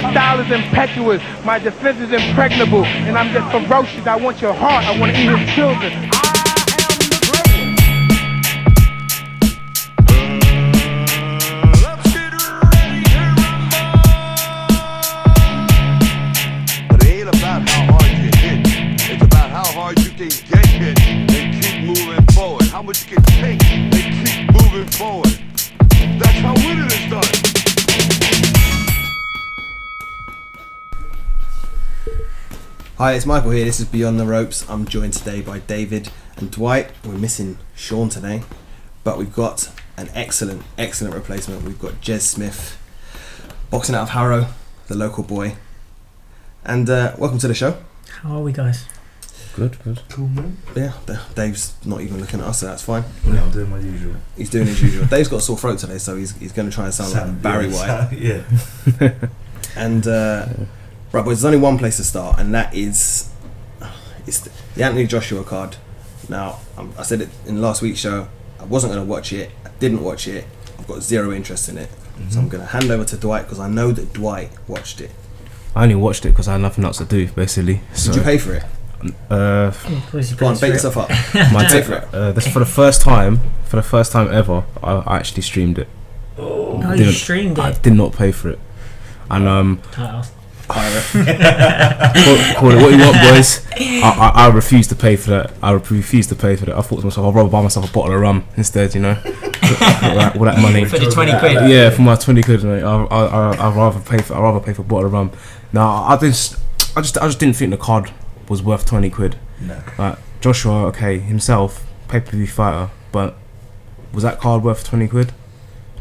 My style is impetuous, my defense is impregnable, and I'm just ferocious. I want your heart, I want to eat his children. But it ain't about how hard you hit. It's about how hard you can get hit and keep moving forward. How much you can take and keep moving forward. That's how winning is done. Hi, it's Michael here. This is Beyond the Ropes. I'm joined today by David and Dwight. We're missing Sean today, but we've got an excellent replacement. We've got Jez Smith, boxing out of Harrow, the local boy. And welcome to the show. How are we, guys? Good. Cool, man. Yeah, Dave's not even looking at us, so that's fine. Yeah, I'm doing my usual. He's doing his usual. Dave's got a sore throat today, so he's going to try and sound like Barry White. Yeah. And right, but there's only one place to start, and that is it's the Anthony Joshua card. Now, I said it in last week's show. I wasn't going to watch it. I didn't watch it. I've got zero interest in it. Mm-hmm. So I'm going to hand over to Dwight because I know that Dwight watched it. I only watched it because I had nothing else to do, basically. So, did you pay for it? Go on, bait yourself up. Pay for it. This for the first time ever. I actually streamed it. Oh, you streamed it? I did not pay for it. And Title. call it what you want, boys. I refuse to pay for that. I thought to myself, I'd rather buy myself a bottle of rum instead, you know. All that money for the 20 quid. Yeah, for my 20 quid, mate. I'd rather pay for a bottle of rum. Now, I just didn't think the card was worth 20 quid. No. Like Joshua, okay, himself, pay-per-view fighter, but was that card worth 20 quid?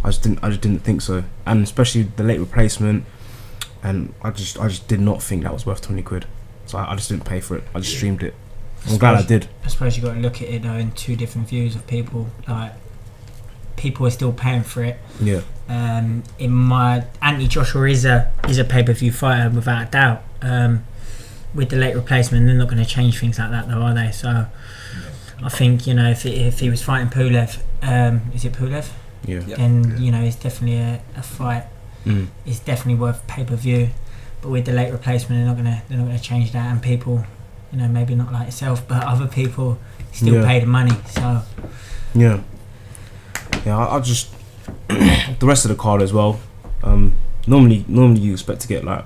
I just didn't think so. And especially the late replacement. And I just did not think that was worth 20 quid. So I just didn't pay for it. I just streamed it. I'm glad I did. I suppose you got to look at it though in two different views of people. Like, people are still paying for it. Yeah. In my Anthony Joshua is a pay-per-view fighter without a doubt. With the late replacement, they're not going to change things like that though, are they? So I think, you know, if he was fighting Pulev, is it Pulev? Yeah. Then you know it's definitely a fight. It's definitely worth pay-per-view, but with the late replacement, they're not gonna change that. And people, you know, maybe not like yourself, but other people still pay the money. So yeah, I just the rest of the card as well. Normally you expect to get like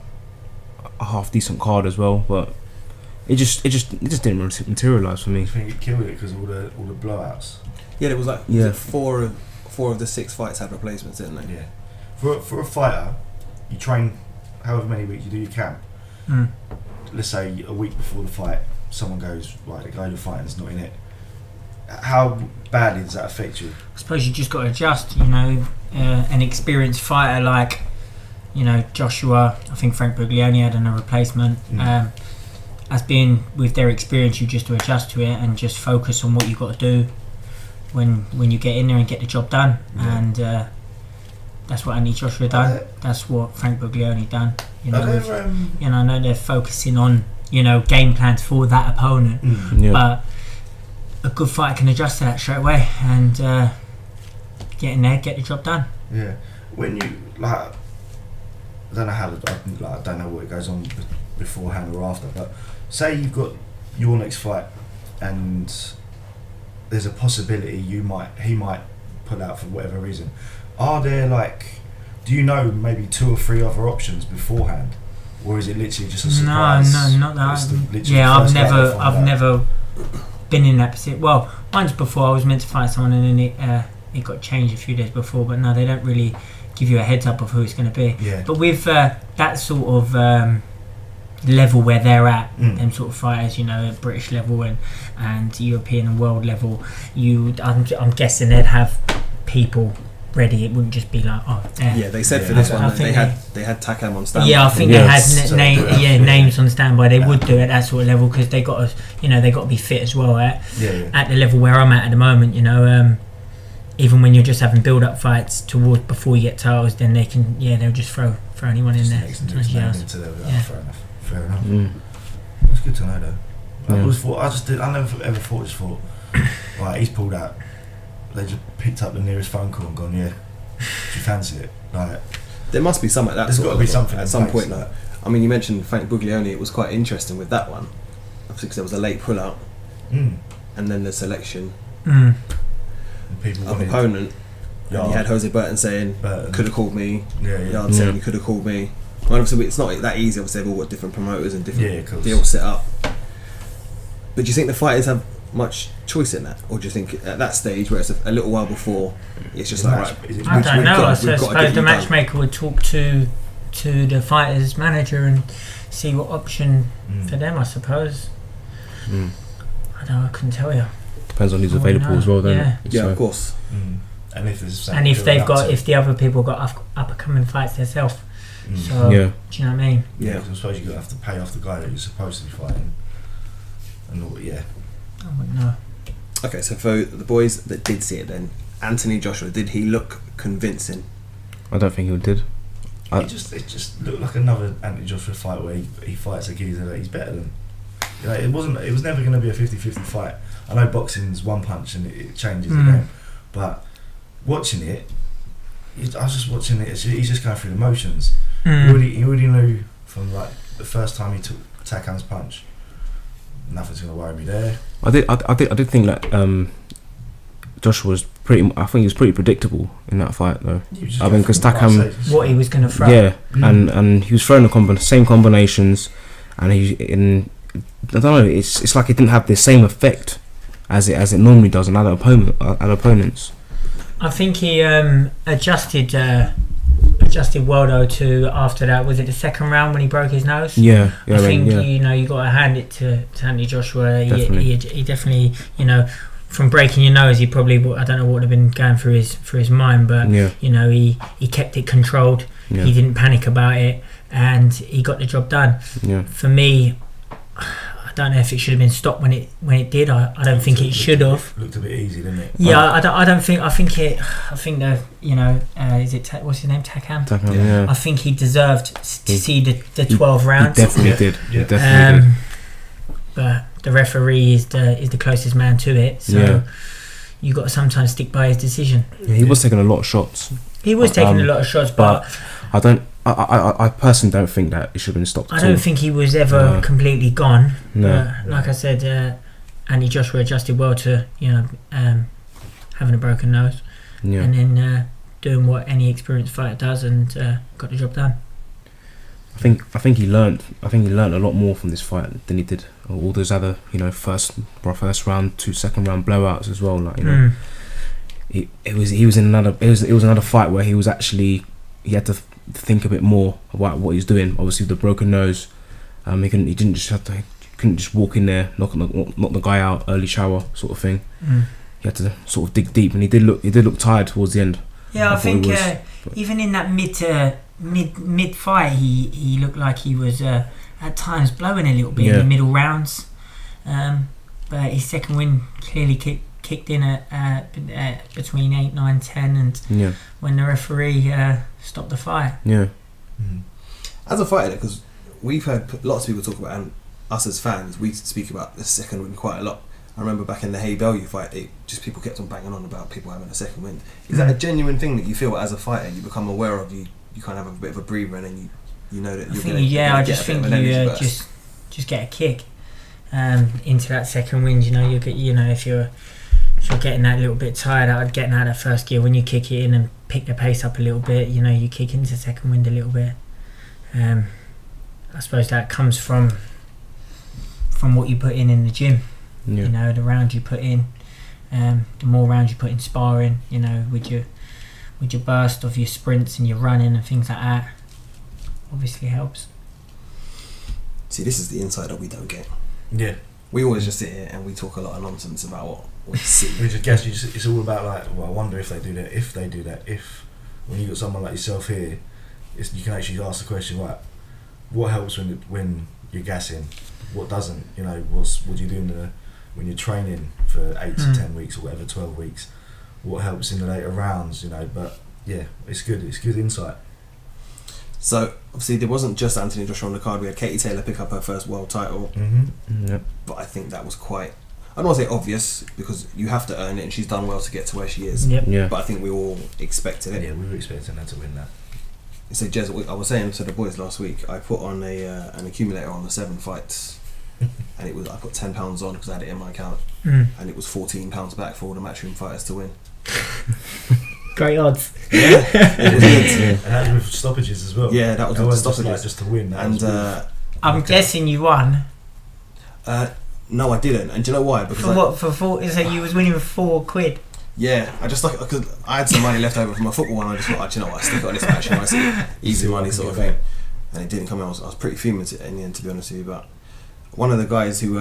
a half decent card as well, but it just didn't materialise for me. I think it killed it because all the blowouts. Yeah, it was like was it four of the 6 fights had replacements, didn't they? Yeah. For a fighter, you train however many weeks you do your camp. Let's say a week before the fight, someone goes, right, the guy you're fighting is not in it. How badly does that affect you? I suppose you just got to adjust. You know, an experienced fighter like, you know, Joshua, I think Frank Buglioni had a replacement. As being with their experience, you just to adjust to it and just focus on what you got to do when you get in there and get the job done. And that's what Anthony Joshua done. That's what Frank Buglioni done. You know, you know, I know they're focusing on, you know, game plans for that opponent, but a good fighter can adjust to that straight away and get in there, get the job done. Yeah. When you like, I don't know how I don't know what it goes on beforehand or after, but say you've got your next fight and there's a possibility he might pull out for whatever reason. Are there do you know maybe 2 or 3 other options beforehand, or is it literally just a surprise? No, not that. Yeah, I've never been in that position. Well, once before I was meant to fight someone and then it got changed a few days before, but no, they don't really give you a heads up of who it's going to be. Yeah. But with that sort of level where they're at, them sort of fighters, you know, at British level and European and world level, I'm guessing they'd have people ready. It wouldn't just be like, oh, there. Yeah, they said for this one they had Takam on standby. Yeah, I think they had names on standby. They would do it at that sort of level because they got to be fit as well at the level where I'm at the moment. You know, even when you're just having build-up fights towards before you get titles, then they'll just throw anyone in there. Fair enough. That's good to know though. I never ever thought right, he's pulled out. They just picked up the nearest phone call and gone, yeah, do you fancy it? Like, There must be some at that. There's sort got to of be level something at in some place, point. like- I mean, you mentioned Frank Buglioni. It was quite interesting with that one. I think there was a late pull-out, and then the selection And people of wanted opponent. And Yard. you had Jose Burton saying, Burton. "Could have called me." Yeah, yeah. Yard saying, "You could have called me." Well, obviously, it's not that easy. Obviously, they've all got different promoters and Yeah, different of course. deals set up. But do you think the fighters have much choice in that, or do you think at that stage where it's a little while before, it's just like, right, Is it I don't know. I we've got to suppose get the you done. matchmaker would talk to the fighter's manager and see what option for them. I suppose. I don't know. I couldn't tell you. Depends on who's I wouldn't available know. as well, don't Yeah. it? Yeah, So- of course. And if there's And if going they've up got, to- if the other people got up and coming fights themselves, so Yeah. do you know what I mean? yeah, Yeah. 'cause I suppose you're gonna have to pay off the guy that you're supposed to be fighting. And all, yeah, I wouldn't know. Okay, so for the boys that did see it, then Anthony Joshua, did he look convincing? I don't think he did. it just looked like another Anthony Joshua fight where he fights a geezer that he's better than. You know, it was never going to be a 50-50 fight. I know boxing's one punch and it changes the game, but watching it, I was just watching it. He's just going through the motions. He already knew from like the first time he took Takan's punch, nothing's going to worry me there. I did think that Joshua was pretty. I think he was pretty predictable in that fight, though. I mean, because Takam, What he was going to throw. yeah, and he was throwing the same combinations, and I don't know. It's like it didn't have the same effect as it normally does on other opponents. I think he adjusted Waldo to after that. Was it the second round when he broke his nose? Yeah, I think yeah. you got to hand it to Anthony Joshua. Definitely. He definitely, from breaking your nose, he probably, I don't know what would have been going through his mind, but Yeah. he kept it controlled. Yeah. He didn't panic about it, and he got the job done. Yeah. For me, I don't know if it should have been stopped when it did. I don't think it should have. Looked a bit easy, didn't it? Yeah, I don't think. I think the is it what's his name, Takam? Takam, yeah. I think he deserved to see the 12 rounds. He definitely did. Yeah. He definitely did. But the referee is the closest man to it, so Yeah. you got to sometimes stick by his decision. Yeah, he was taking a lot of shots, He was taking a lot of shots, but I personally don't think that it should have been stopped. I at don't all. think he was ever No. completely gone. No. But like I said, Andy Joshua adjusted well to having a broken nose, Yeah. and then doing what any experienced fighter does, and got the job done. I think he learned a lot more from this fight than he did all those other first round, second round blowouts as well. Like he was in another fight where he had to think a bit more about what he's doing. Obviously, with the broken nose, he couldn't just walk in there, knock the guy out, early shower sort of thing. He had to sort of dig deep, and he did look tired towards the end. Yeah, I thought he think was, even in that mid fight, he looked like he was at times blowing a little bit in the middle rounds. But his second win clearly kicked in at between 8, 9, 10, and when the referee stopped the fight. Yeah. As a fighter, because we've heard lots of people talk about, and us as fans, we speak about the second win quite a lot. I remember back in the Hay Value fight, people kept on banging on about people having a second win. Is that a genuine thing that you feel as a fighter, you become aware of, you kind of have a bit of a breather, and then you know that you're going to get I just think you just get a kick into that second wind. You get if you're getting that little bit tired out of getting out of that first gear, when you kick it in and pick the pace up a little bit, you kick into second wind a little bit. I suppose that comes from what you put in the gym. Yeah. The rounds you put in, the more rounds you put in sparring, with your burst of your sprints and your running and things like that, obviously helps. See, this is the insight that we don't get. Yeah. We always just sit here and we talk a lot of nonsense about what we see. We just guess it's all about I wonder if they do that. If they do that, when you got someone like yourself here, you can actually ask the question, right? What helps when you're gassing? What doesn't? What do you do when you're training for 8 to 10 weeks or whatever, 12 weeks? What helps in the later rounds? But yeah, it's good. It's good insight. So obviously there wasn't just Anthony Joshua on the card. We had Katie Taylor pick up her first world title, but I think that was quite, I don't want to say obvious, because you have to earn it, and she's done well to get to where she is. Yep. Yeah. But I think we all expected it. Yeah, we were expecting her to win that. So Jez, I was saying to the boys last week, I put on an accumulator on the 7 fights, and I put £10 on because I had it in my account, and it was £14 back for all the matchroom fighters to win. Great odds. Yeah, it was good. And that was with stoppages as well. Yeah, that was It with wasn't stoppages. just to win. That And was I'm guessing you won. no, I didn't. And do you know why? Because For what? For 4? So you was winning £4. yeah, I just because I had some money left over from my football one. I just thought, you know what, I stick it on this match, and I see easy money sort of thing. And it didn't come out. I was pretty fuming in the end, to be honest with you. But one of the guys who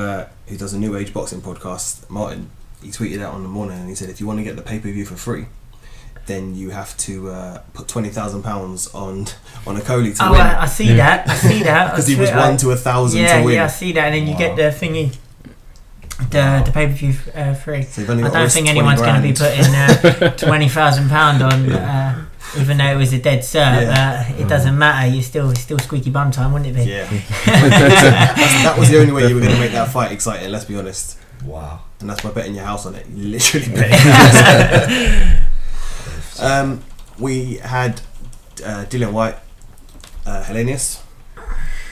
does a New Age boxing podcast, Martin, he tweeted out on the morning, and he said, if you want to get the pay-per-view for free, then you have to put £20,000 on a Coley to win. I see that. I see that. Because he was 1 to 1,000 to win. Yeah, I see that. And then you get the thingy, the pay-per-view free. So you've only I got to don't risk think 20 anyone's going to be grand. putting £20,000 on, even though it was a dead cert. It doesn't matter. You're still squeaky bum time, wouldn't it be? Yeah. that was the only way you were going to make that fight exciting, let's be honest. wow. And that's by betting your house on it. You literally bet. We had Dillian White, Hellenius.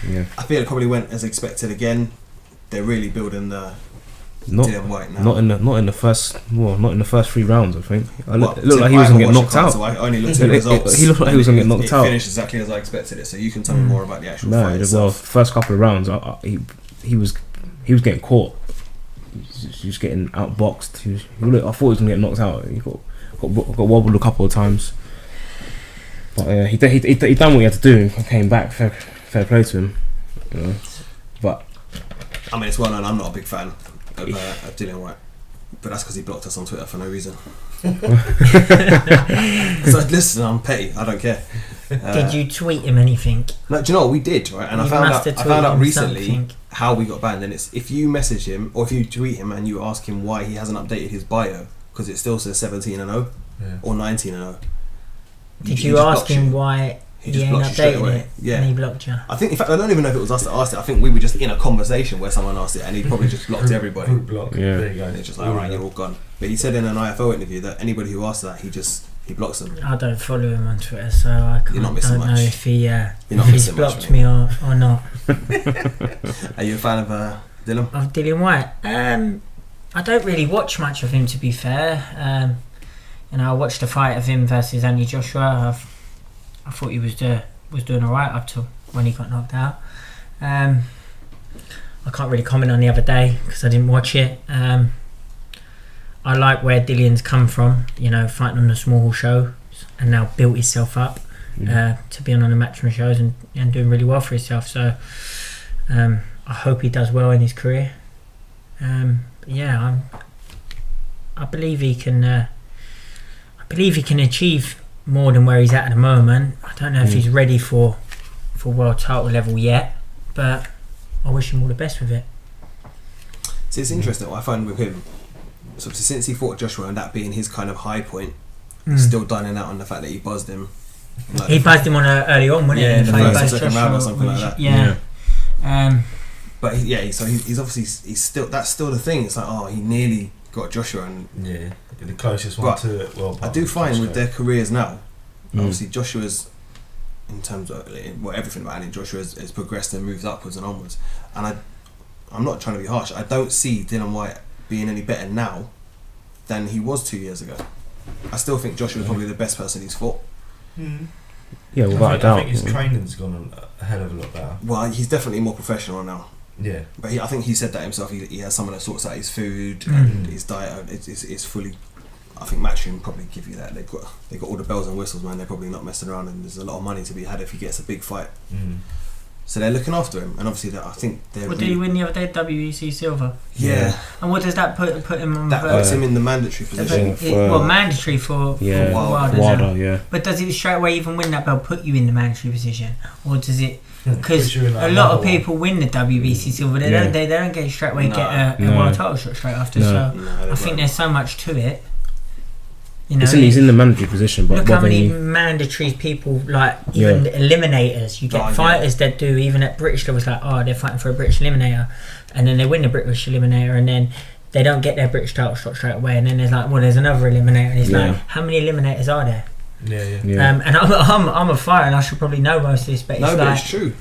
Yeah. I feel it probably went as expected again. They're really building the Not Dillian White now. not in the first 3 rounds. I think it Well, looked like he was gonna get knocked out. So I only looked at the results. He looked like he was gonna get knocked out. It finished exactly as I expected it. So you can tell me more about the actual No, fight well, itself. first couple of rounds, he was getting caught. He was getting outboxed. I thought he was gonna get knocked out. He got wobbled a couple of times. But he done what he had to do and came back. Fair play to him. You know. But I mean, it's well known I'm not a big fan of Dillian White, but that's because he blocked us on Twitter for no reason. So listen, I'm petty. I don't care. Did you tweet him anything? No, do you know what we did, right? And You I found must have out tweeted recently something. how we got banned. And it's if you message him or if you tweet him and you ask him why he hasn't updated his bio because it still says 17-0 or 19-0. Did you ask him why He he just ain't blocked you straight updated away. it? Yeah. And he blocked you. I think, in fact, I don't even know if it was us that asked it. I think we were just in a conversation where someone asked it, and he probably just blocked everybody. Group block. Yeah. There you go. And it's just like, all right, you're all gone. But he said in an IFO interview that anybody who asks that, he blocks them. I don't follow him on Twitter, so I You're not don't missing know much. if he's not missing much, blocked mate. me or not. Are you a fan of Dylan? Of Dillian White, I don't really watch much of him, to be fair. I watched a fight of him versus Anthony Joshua. I thought he was doing alright up till when he got knocked out. I can't really comment on the other day because I didn't watch it. I like where Dillian's come from, fighting on the small show and now built himself up to being on the matchroom shows and doing really well for himself. So I hope he does well in his career. I believe he can. I believe he can achieve more than where he's at the moment. I don't know if he's ready for world title level yet, but I wish him all the best with it. See, it's interesting what I find with him. So since he fought Joshua and that being his kind of high point, he's still dining out on the fact that he buzzed him. Like He buzzed him on early on, wasn't Yeah, he? in the He first or buzzed second round or something like that. Yeah. But so he's obviously he's still that's still the thing. It's like he nearly got Joshua, and Yeah, the closest one But to it. Well, I do find with their careers now, Mm. obviously Joshua's in terms of everything about Andy Joshua has progressed and moved upwards and onwards. And I'm not trying to be harsh. I don't see Dillian White being any better now than he was 2 years ago. I still think Joshua's probably the best person he's fought. Yeah, without a doubt. I think his training's gone a hell of a lot better. Well, he's definitely more professional now. Yeah. But I think he said that himself. He has someone that sorts out his food and his diet. It's fully. I think Matchroom probably give you that. They've got all the bells and whistles, man. They're probably not messing around, and there's a lot of money to be had if he gets a big fight. So they're looking after him, and obviously I think they're. What did he win the other day? WEC silver. Yeah. And what does that put him on? That puts him in the mandatory position. Mandatory for Wilder, Wilder. yeah. But does it straight away even win that belt put you in the mandatory position, or does it? Because Puts you in a lot of people win the WBC silver, they Yeah. don't get straight away get a No. world title shot straight after. No. So No, I think there's so much to it. You know, He's in the mandatory position, but look how whether many he, mandatories people like, even the eliminators. You get fighters that do even at British levels, like they're fighting for a British eliminator, and then they win the British eliminator, and then they don't get their British title shot straight away, and then there's like, well, there's another eliminator, and it's like, how many eliminators are there? Yeah. And I'm a fighter, and I should probably know most of this, but No, it's but like, it's true.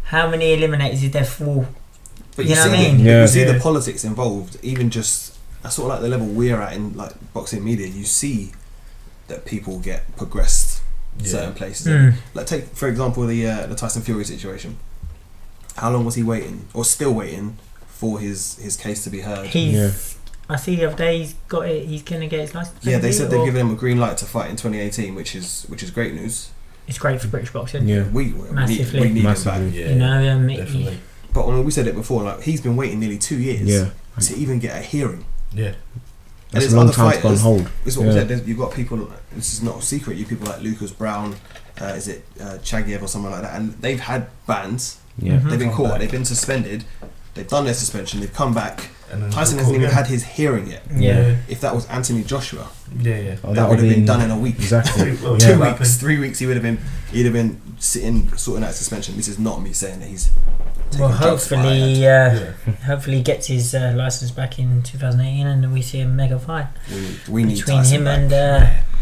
how many eliminators is there for? But You know see what I mean? You see Yeah. the politics involved, even just that's sort of like the level we're at in like boxing media. You see that people get progressed certain places. Like take for example the Tyson Fury situation. How long was he waiting, or still waiting, for his case to be heard? I see the other day he's got it. He's gonna get his license. Yeah, they said they've or- given him a green light to fight in 2018, which is great news. It's great for British boxing. Yeah. We Massively. need him Massively. back. Yeah. You know, Definitely. But I mean, we said it before. Like he's been waiting nearly 2 years Yeah. to even get a hearing. Yeah. And That's there's a long other time to go on fighters- hold. This is what Yeah. we said. You've got people. This is not a secret. You people like Lucas Brown, is it Chagiev or someone like that, and they've had bans. Yeah. Mhm. They've been Come caught. back. They've been suspended. They've done their suspension. They've come back. And then Tyson got hasn't caught even again. had his hearing yet. Yeah. If that was Anthony Joshua, Yeah. Oh, that would have been done in a week. Exactly. Well, Two yeah, weeks, 3 weeks. He'd have been sitting sorting out suspension. This is not me saying that he's. Well, taking drugs to fight. hopefully, hopefully he gets his license back in 2018, and then we see a mega fight we need between Tyson him back. and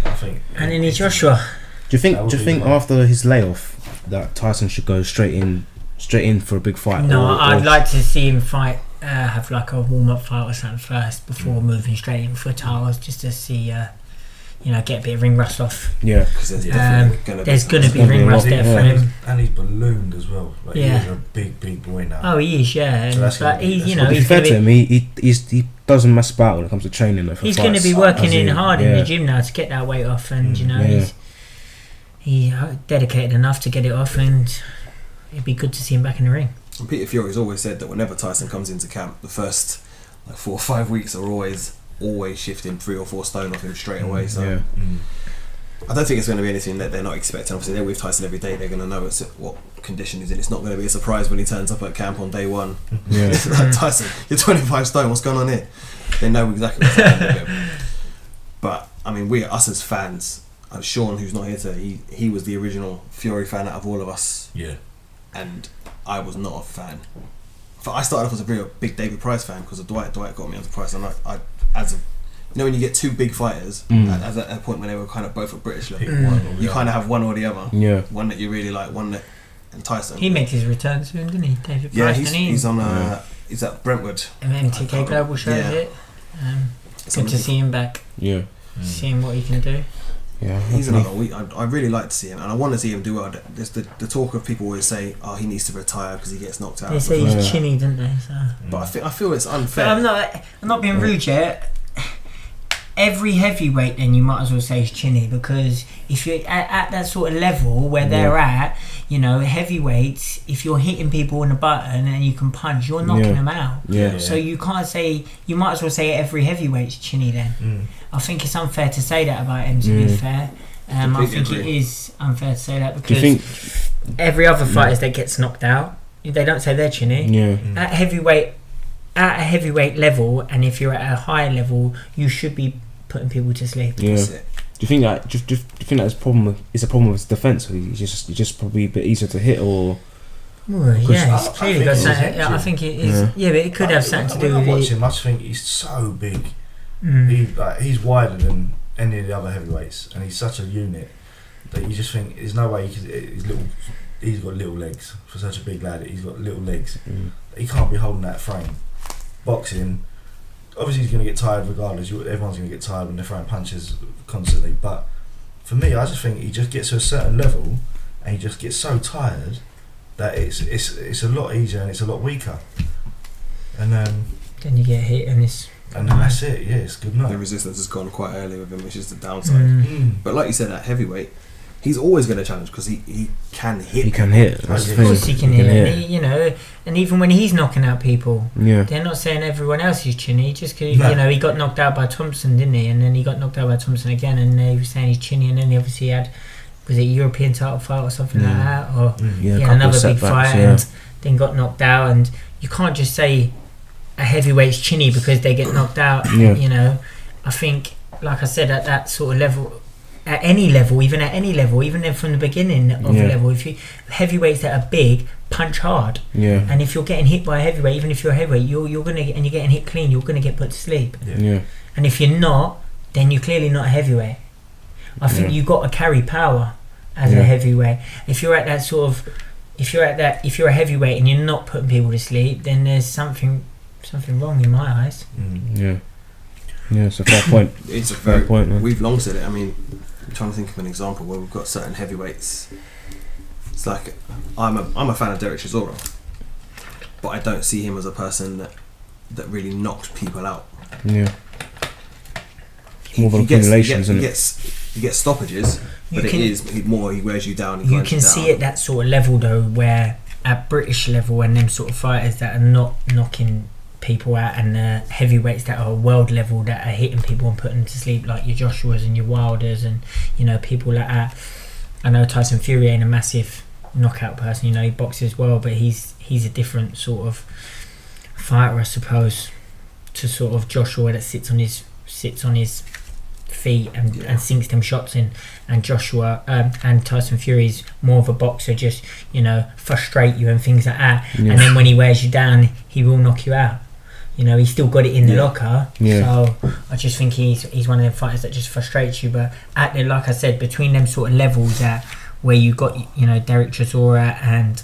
I think. Anthony Joshua. Do you think? That would Do you be think the one. after his layoff that Tyson should go straight in for a big fight? No, or- I'd or- like to see him fight, have like a warm-up fight or something first before moving straight in for titles, just to see, get a bit of ring rust off. Yeah. Because there's Yeah. definitely going to be. There's some- going to be gonna be ring a rust lot, there yeah. for him. And he's ballooned as well. Like Yeah. he's a big boy now. Oh, he is, yeah. So that's But gonna be- he, that's But to be he's fair going to to him, he doesn't mess about when it comes to training. Like, for he's going to fights. be working As in hard in yeah. the gym now to get that weight off, and Yeah. he's dedicated enough to get it off, and it'd be good to see him back in the ring. And Peter Fury's always said that whenever Tyson comes into camp, the first 4 or 5 weeks are always shifting 3 or 4 stone off him straight away. So Yeah. I don't think it's going to be anything that they're not expecting. Obviously, they're with Tyson every day. They're going to know what condition he's in. It's not going to be a surprise when he turns up at camp on day one. Yeah. It's like, Tyson, you're 25 stone. What's going on here? They know exactly what's happening with him. But I mean, us as fans. Sean, who's not here today, he was the original Fury fan out of all of us, Yeah. and I was not a fan. But I started off as a very big David Price fan because of Dwight. Dwight got me onto Price, and I as a when you get 2 big fighters at a point when they were kind of both at British level, Pick one or the you other. kind of have one or the other. Yeah. One that you really like, one that and Tyson. He makes his return soon, didn't he, David Yeah, Price? he's on. He's at Brentwood. MTK Global shows Yeah. it. Good to Something- see him back, Yeah. seeing what he can do. Yeah. He's hopefully. another. I really like to see him, and I want to see him do well. There's the talk of people always say, "Oh, he needs to retire because he gets knocked out." They say Yeah. he's chinny, don't they? So. But I feel it's But unfair. I'm not being rude yet. Every heavyweight, then you might as well say is chinny, because if you're at that sort of level where they're at, heavyweights, if you're hitting people in the button and you can punch, you're knocking them out. Yeah. So you can't say, you might as well say every heavyweight's chinny then. I think it's unfair to say that about him, to be fair. I Completely think agree. it is unfair to say that Do you because think? every other fighter that gets knocked out, they don't say they're chinny. Yeah. At a heavyweight level, and if you're at a higher level, you should be putting people to sleep. Yeah. That's it. Do you think that? Do you think that's a problem? It's a problem with his defense. Or he's just probably a bit easier to hit, or Well, yeah, I it's clearly got think something. it's I think it is. Yeah, but it could have something to do when I with watch it. him, I just think he's so big. Mm. He's wider than any of the other heavyweights, and he's such a unit that you just think there's no way he's got little legs for such a big lad. He's got little legs. He can't be holding that frame. Boxing, obviously he's going to get tired regardless. Everyone's going to get tired when they're throwing punches constantly. But for me, I just think he just gets to a certain level, and he just gets so tired that it's a lot easier and it's a lot weaker. And Then you get hit, and it's. then that's it. Yeah, it's good enough. The resistance has gone quite early with him, which is the downside. But like you said, at heavyweight, he's always going to challenge because he can hit. he can hit. That's the Of thing. Of course he can hit. And even when he's knocking out people, Yeah. they're not saying everyone else is chinny. Just because No. he got knocked out by Thompson, didn't he? And then he got knocked out by Thompson again, and they were saying he's chinny. And then he obviously had, was it a European title fight or something like that, or Yeah. he a had couple of another big setbacks, fight and then got knocked out. And you can't just say a heavyweight's chinny because they get knocked out. Yeah. I think, like I said, at that sort of level, at any level, even then from the beginning of the level, if you heavyweights that are big punch hard, Yeah. and if you're getting hit by a heavyweight, even if you're a heavyweight, you're gonna and you're getting hit clean, you're gonna get put to sleep. Yeah. And if you're not, then you're clearly not a heavyweight. I think you got to carry power as a heavyweight. If you're at that sort of, if you're a heavyweight and you're not putting people to sleep, then there's something wrong in my eyes. Yeah, it's a fair point. It's a fair point, man. We've long said it. I mean, I'm trying to think of an example where we've got certain heavyweights. It's like I'm a fan of Derek Chisora, but I don't see him as a person that really knocks people out. Yeah. More of an accumulation, isn't it? He gets stoppages, but he wears you down. You can see at that sort of level though, where at British level and them sort of fighters that are not knocking people out, and heavyweights that are world level that are hitting people and putting them to sleep, like your Joshuas and your Wilders and people like that. I know Tyson Fury ain't a massive knockout person, he boxes well, but he's a different sort of fighter, I suppose, to sort of Joshua that sits on his feet and sinks them shots in, and Joshua and Tyson Fury's more of a boxer, just frustrate you and things like that, and then when he wears you down he will knock you out. He's still got it in the locker, so I just think he's one of them fighters that just frustrates you. But like I said, between them sort of levels where you got Derek Chisora and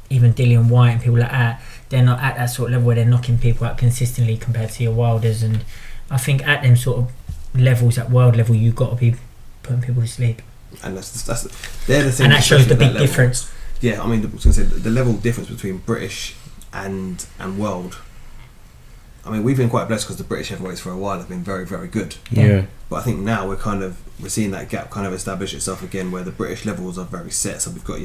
even Dillian White and people like that, they're not at that sort of level where they're knocking people out consistently compared to your Wilders. And I think at them sort of levels, at world level, you've got to be putting people to sleep. And they're the things. And that shows the big difference. Yeah, I mean, I was going to say the level difference between British and world. I mean, we've been quite blessed because the British heavyweights for a while have been very, very good. Yeah. But I think now we're seeing that gap kind of establish itself again, where the British levels are very set. So we've got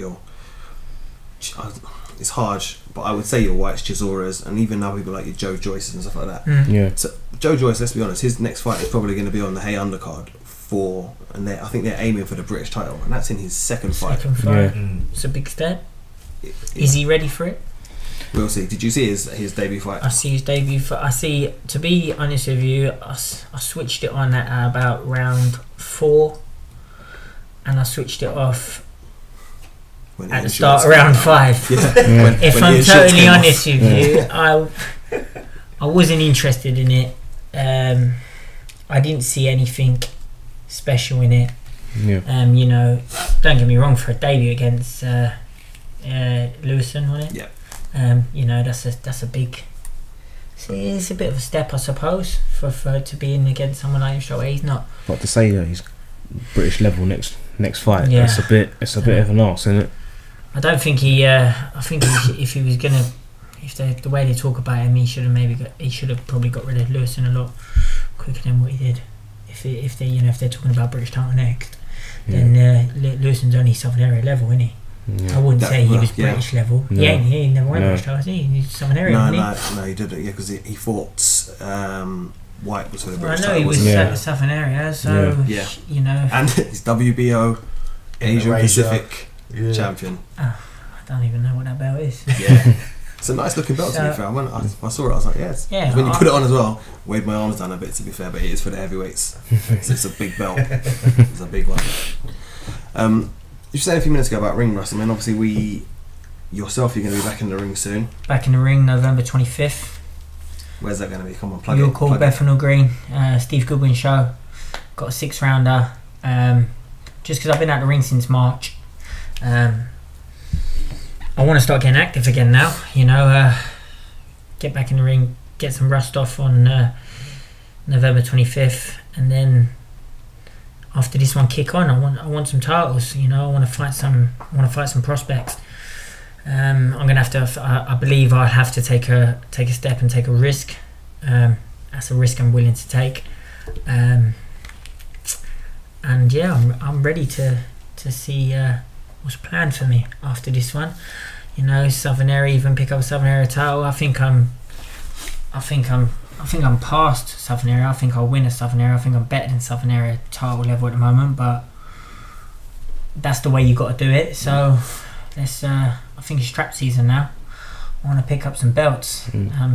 it's hard, but I would say your Whites, Chisoras, and even now people like your Joe Joyces and stuff like that. Yeah. So Joe Joyce, let's be honest, his next fight is probably going to be on the Hay undercard I think they're aiming for the British title, and that's in his second fight. It's a big step. Is he ready for it? We'll see. Did you see his debut fight? I see his debut fight. To be honest with you, I switched it on at about round 4, and I switched it off at the start of round 5. If I'm totally honest with you, I wasn't interested in it. I didn't see anything special in it. Don't get me wrong, for a debut against Lewison, wasn't it? Yeah. That's a big. It's a bit of a step, I suppose, for to be in against someone like him. So he's not. But to say that he's British level next fight, Yeah. it's a bit of an arse, isn't it? I don't think he. I think if he was gonna, the way they talk about him, he should have probably got rid of Lewison a lot quicker than what he did. If they're talking about British title next, then Lewison's only Southern area level, isn't he? Yeah. I wouldn't say he was British level. No. He never went British title, he's Southern area. No, he didn't. Yeah, because he fought. White was for the British title. I know he was Southern area, so and he's WBO Asian Pacific champion. I don't even know what that belt is. Yeah. It's a nice looking belt, to be fair. When I saw it, I was like, yes. Yeah. When you put it on as well, weighed my arms down a bit, to be fair, but it is for the heavyweights. So it's a big belt. It's a big one. You said a few minutes ago about ring rust. I mean, obviously, you're going to be back in the ring soon. Back in the ring, November 25th. Where's that going to be? Come on, plug You'll it. call Bethnal Green, Steve Goodwin show. Got a 6-rounder. Just because I've been out the ring since March. I want to start getting active again now. Get back in the ring, get some rust off on November 25th, and then after this one kick on. I want some titles. I want to fight some prospects. I'm gonna have to. I believe I'll have to take a step and take a risk. That's a risk I'm willing to take. And yeah, I'm ready to see what's planned for me after this one. Southern area, even pick up a Southern area title. I think I'm past Southern area. I think I'll win a Southern area. I think I'm better than Southern area title level at the moment, but that's the way you got to do it. So let's. I think it's trap season now. I want to pick up some belts. I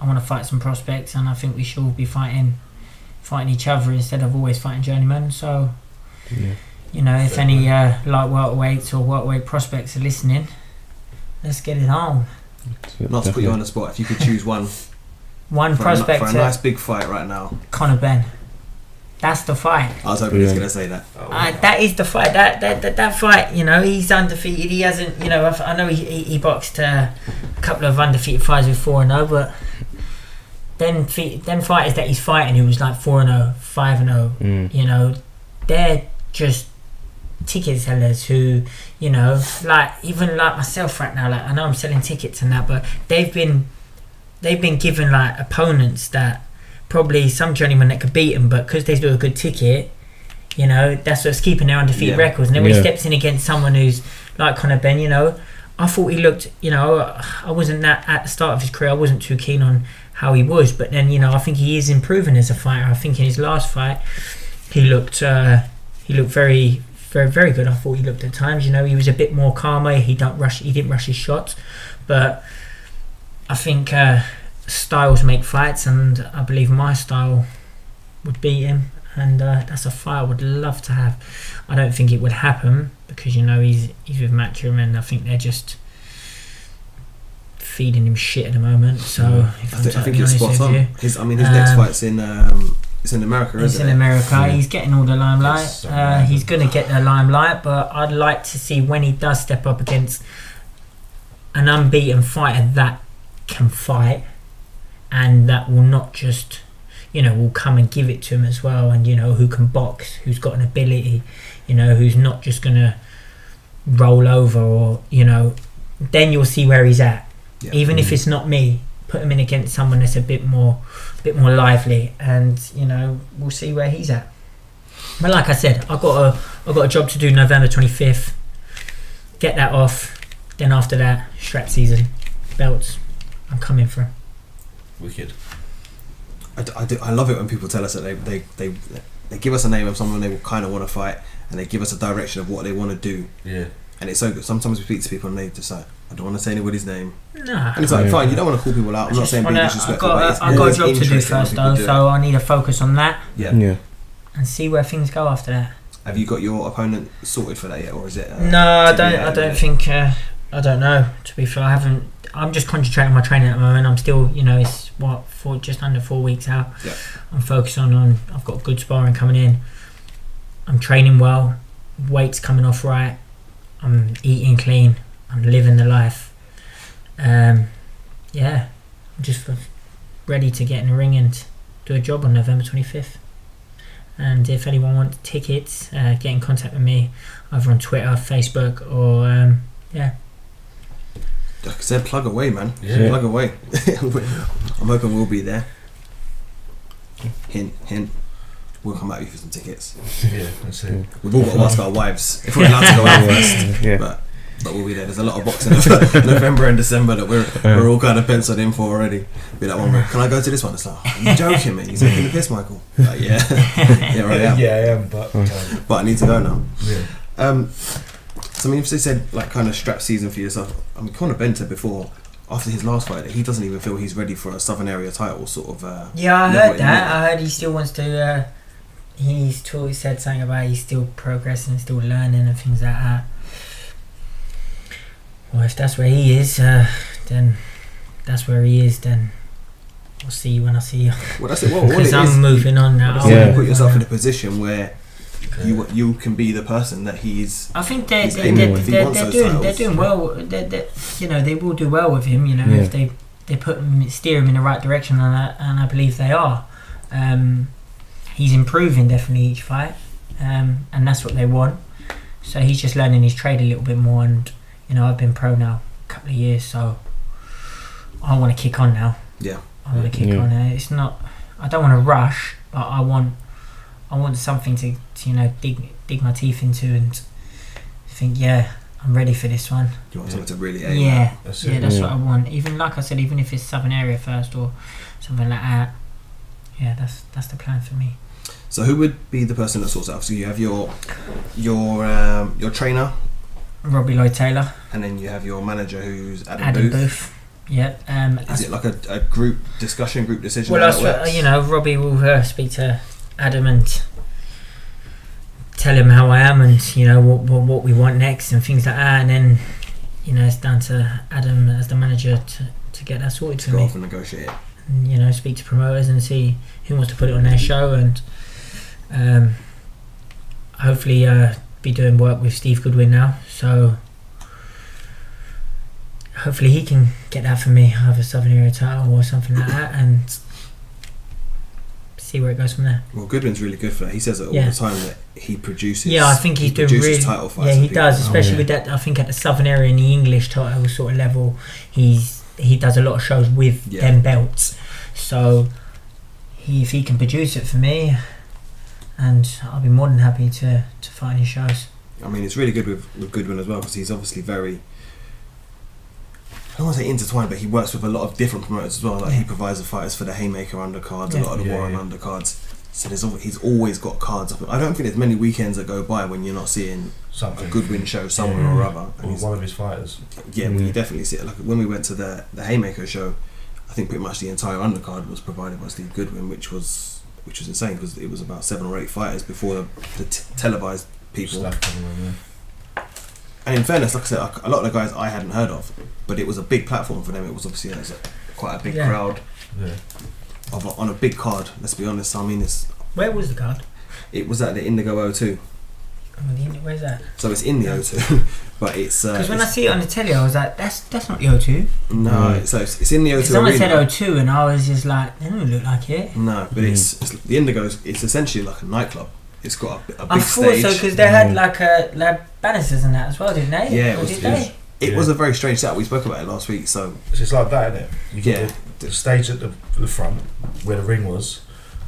want to fight some prospects, and I think we should all be fighting each other instead of always fighting journeymen. So, if any light welterweights or welterweight prospects are listening, let's get it on. Not to put you on the spot, if you could choose one prospect for a nice big fight right now. Conor Benn. That's the fight. I was hoping he was going to say that. That is the fight. That fight, you know, he's undefeated. He hasn't, you know, I know he boxed a couple of undefeated fights with 4-0, but them fighters that he's fighting who was like 4-0, 5-0, you know, they're just ticket sellers who, you know, like even like myself right now, like I know I'm selling tickets and that, but they've been given like opponents that probably some journeyman that could beat them, but because they do a good ticket, you know, that's what's keeping their undefeated records. And then when he steps in against someone who's like Conor Benn, you know, I thought he looked, you know, I wasn't that at the start of his career, I wasn't too keen on how he was, but then, you know, I think he is improving as a fighter. I think in his last fight he looked very, very, very good. I thought he looked at times, you know, he was a bit more calmer. He didn't rush his shots, but I think styles make fights, and I believe my style would beat him, and that's a fight I would love to have. I don't think it would happen because, you know, he's with Matchroom, and I think they're just feeding him shit at the moment. So I think you're spot on. His next fight's in it's in America, isn't it? It's in America. He's getting all the limelight. He's going to get the limelight, but I'd like to see when he does step up against an unbeaten fighter that can fight, and that will not just, you know, will come and give it to him as well, and, you know, who can box, who's got an ability, you know, who's not just gonna roll over, or, you know, then you'll see where he's at. Even if it's not me, put him in against someone that's a bit more lively, and, you know, we'll see where he's at. But like I said, I've got a job to do November 25th. Get that off, then after that, strap season, belts. I'm coming for him. Wicked. I love it when people tell us that they give us a name of someone they kind of want to fight, and they give us a direction of what they want to do. Yeah. And it's so good. Sometimes we speak to people and they just like, I don't want to say anybody's name. Nah. And it's like, fine, you don't want to call people out. I'm not saying being disrespectful, but I've got a job to do first though, so I need to focus on that. Yeah. And see where things go after that. Have you got your opponent sorted for that yet, or is it? No, I don't think. I don't know. To be fair, I haven't. I'm just concentrating on my training at the moment. I'm still, you know, it's just under 4 weeks out. Yeah. I'm focusing on. I've got good sparring coming in. I'm training well. Weight's coming off right. I'm eating clean. I'm living the life. I'm just ready to get in the ring and do a job on November 25th. And if anyone wants tickets, get in contact with me either on Twitter, Facebook, or Like I said, plug away, man. Yeah. Plug away. I'm hoping we'll be there. Hint. We'll come at you for some tickets. Yeah, that's it. We've all got to ask our wives if we're allowed to go out first. Yeah. But we'll be there. There's a lot of boxing November and December that we're all kind of penciled in for already. Be like, one, can I go to this one? It's like, are you joking, mate? You're taking the piss, Michael. Like, yeah. Yeah, right, yeah. Yeah, I am, but I need to go now. Yeah. So I mean, if they said like kind of strap season for yourself, I mean, Conor Benn said before after his last fight that he doesn't even feel he's ready for a Southern Area title sort of. Yeah, I heard that. I heard he still wants to. He said something about he's still progressing, still learning and things like that. Well, if that's where he is, then that's where he is. Then I'll see you when I see you. Well, that's it. Well, because I'm moving on now. Yeah. Put yourself in a position where you can be the person that he's. I think they're doing well. They will do well with him. You know, if they steer him in the right direction, and I believe they are. He's improving definitely each fight, and that's what they want. So he's just learning his trade a little bit more, and you know, I've been pro now a couple of years, so I want to kick on now. Yeah, I want to kick on. It's not. I don't want to rush, but I want something to you know dig my teeth into and think, I'm ready for this one. You want something to really aim at. That's what I want. Even like I said, even if it's Southern Area first or something like that. Yeah, that's the plan for me. So who would be the person that sorts it out? So you have your trainer, Robbie Lloyd Taylor, and then you have your manager, who's Adam Booth. Yep. Is it like a group discussion, group decision? Well, you know, Robbie will speak to Adam and tell him how I am, and you know what we want next and things like that, and then you know it's down to Adam as the manager to get that sorted for me. Go off and negotiate it. You know, speak to promoters and see who wants to put it on their show, and Hopefully be doing work with Steve Goodwin now, so hopefully he can get that for me, have a Southern Area title or something like that, and see where it goes from there. Well, Goodwin's really good for that. He says it all the time that he produces. Yeah, I think he's doing really. Title fights. Yeah, he does, especially with that. I think at the Southern Area and the English title sort of level, he does a lot of shows with them belts. So if he can produce it for me, and I'll be more than happy to find his shows. I mean, it's really good with Goodwin as well, because he's obviously very, I don't want to say intertwined, but he works with a lot of different promoters as well. Like he provides the fighters for the Haymaker undercards, a lot of the Warren undercards. So he's always got cards up. I don't think there's many weekends that go by when you're not seeing a Goodwin show somewhere or other. Or one of his fighters. Yeah, well, you definitely see it. Like when we went to the Haymaker show, I think pretty much the entire undercard was provided by Steve Goodwin, which was insane, because it was about 7 or 8 fighters before the televised people. And in fairness, like I said, a lot of the guys I hadn't heard of, but it was a big platform for them. It was obviously quite a big crowd on a big card. Let's be honest. I mean, where was the card? It was at the Indigo O2. Where's that? So it's in the O2, but it's because when I see it on the telly, I was like, that's not the O2. No, so it's in the O2. Someone said O2, and I was just like, they don't look like it. No, but it's the Indigo. It's essentially like a nightclub. It's got a big I stage. thought so, because they had like banisters and that as well, didn't they? Yeah, it was a very strange setup. We spoke about it last week. So it's just like that, isn't it? You got the stage at the front where the ring was,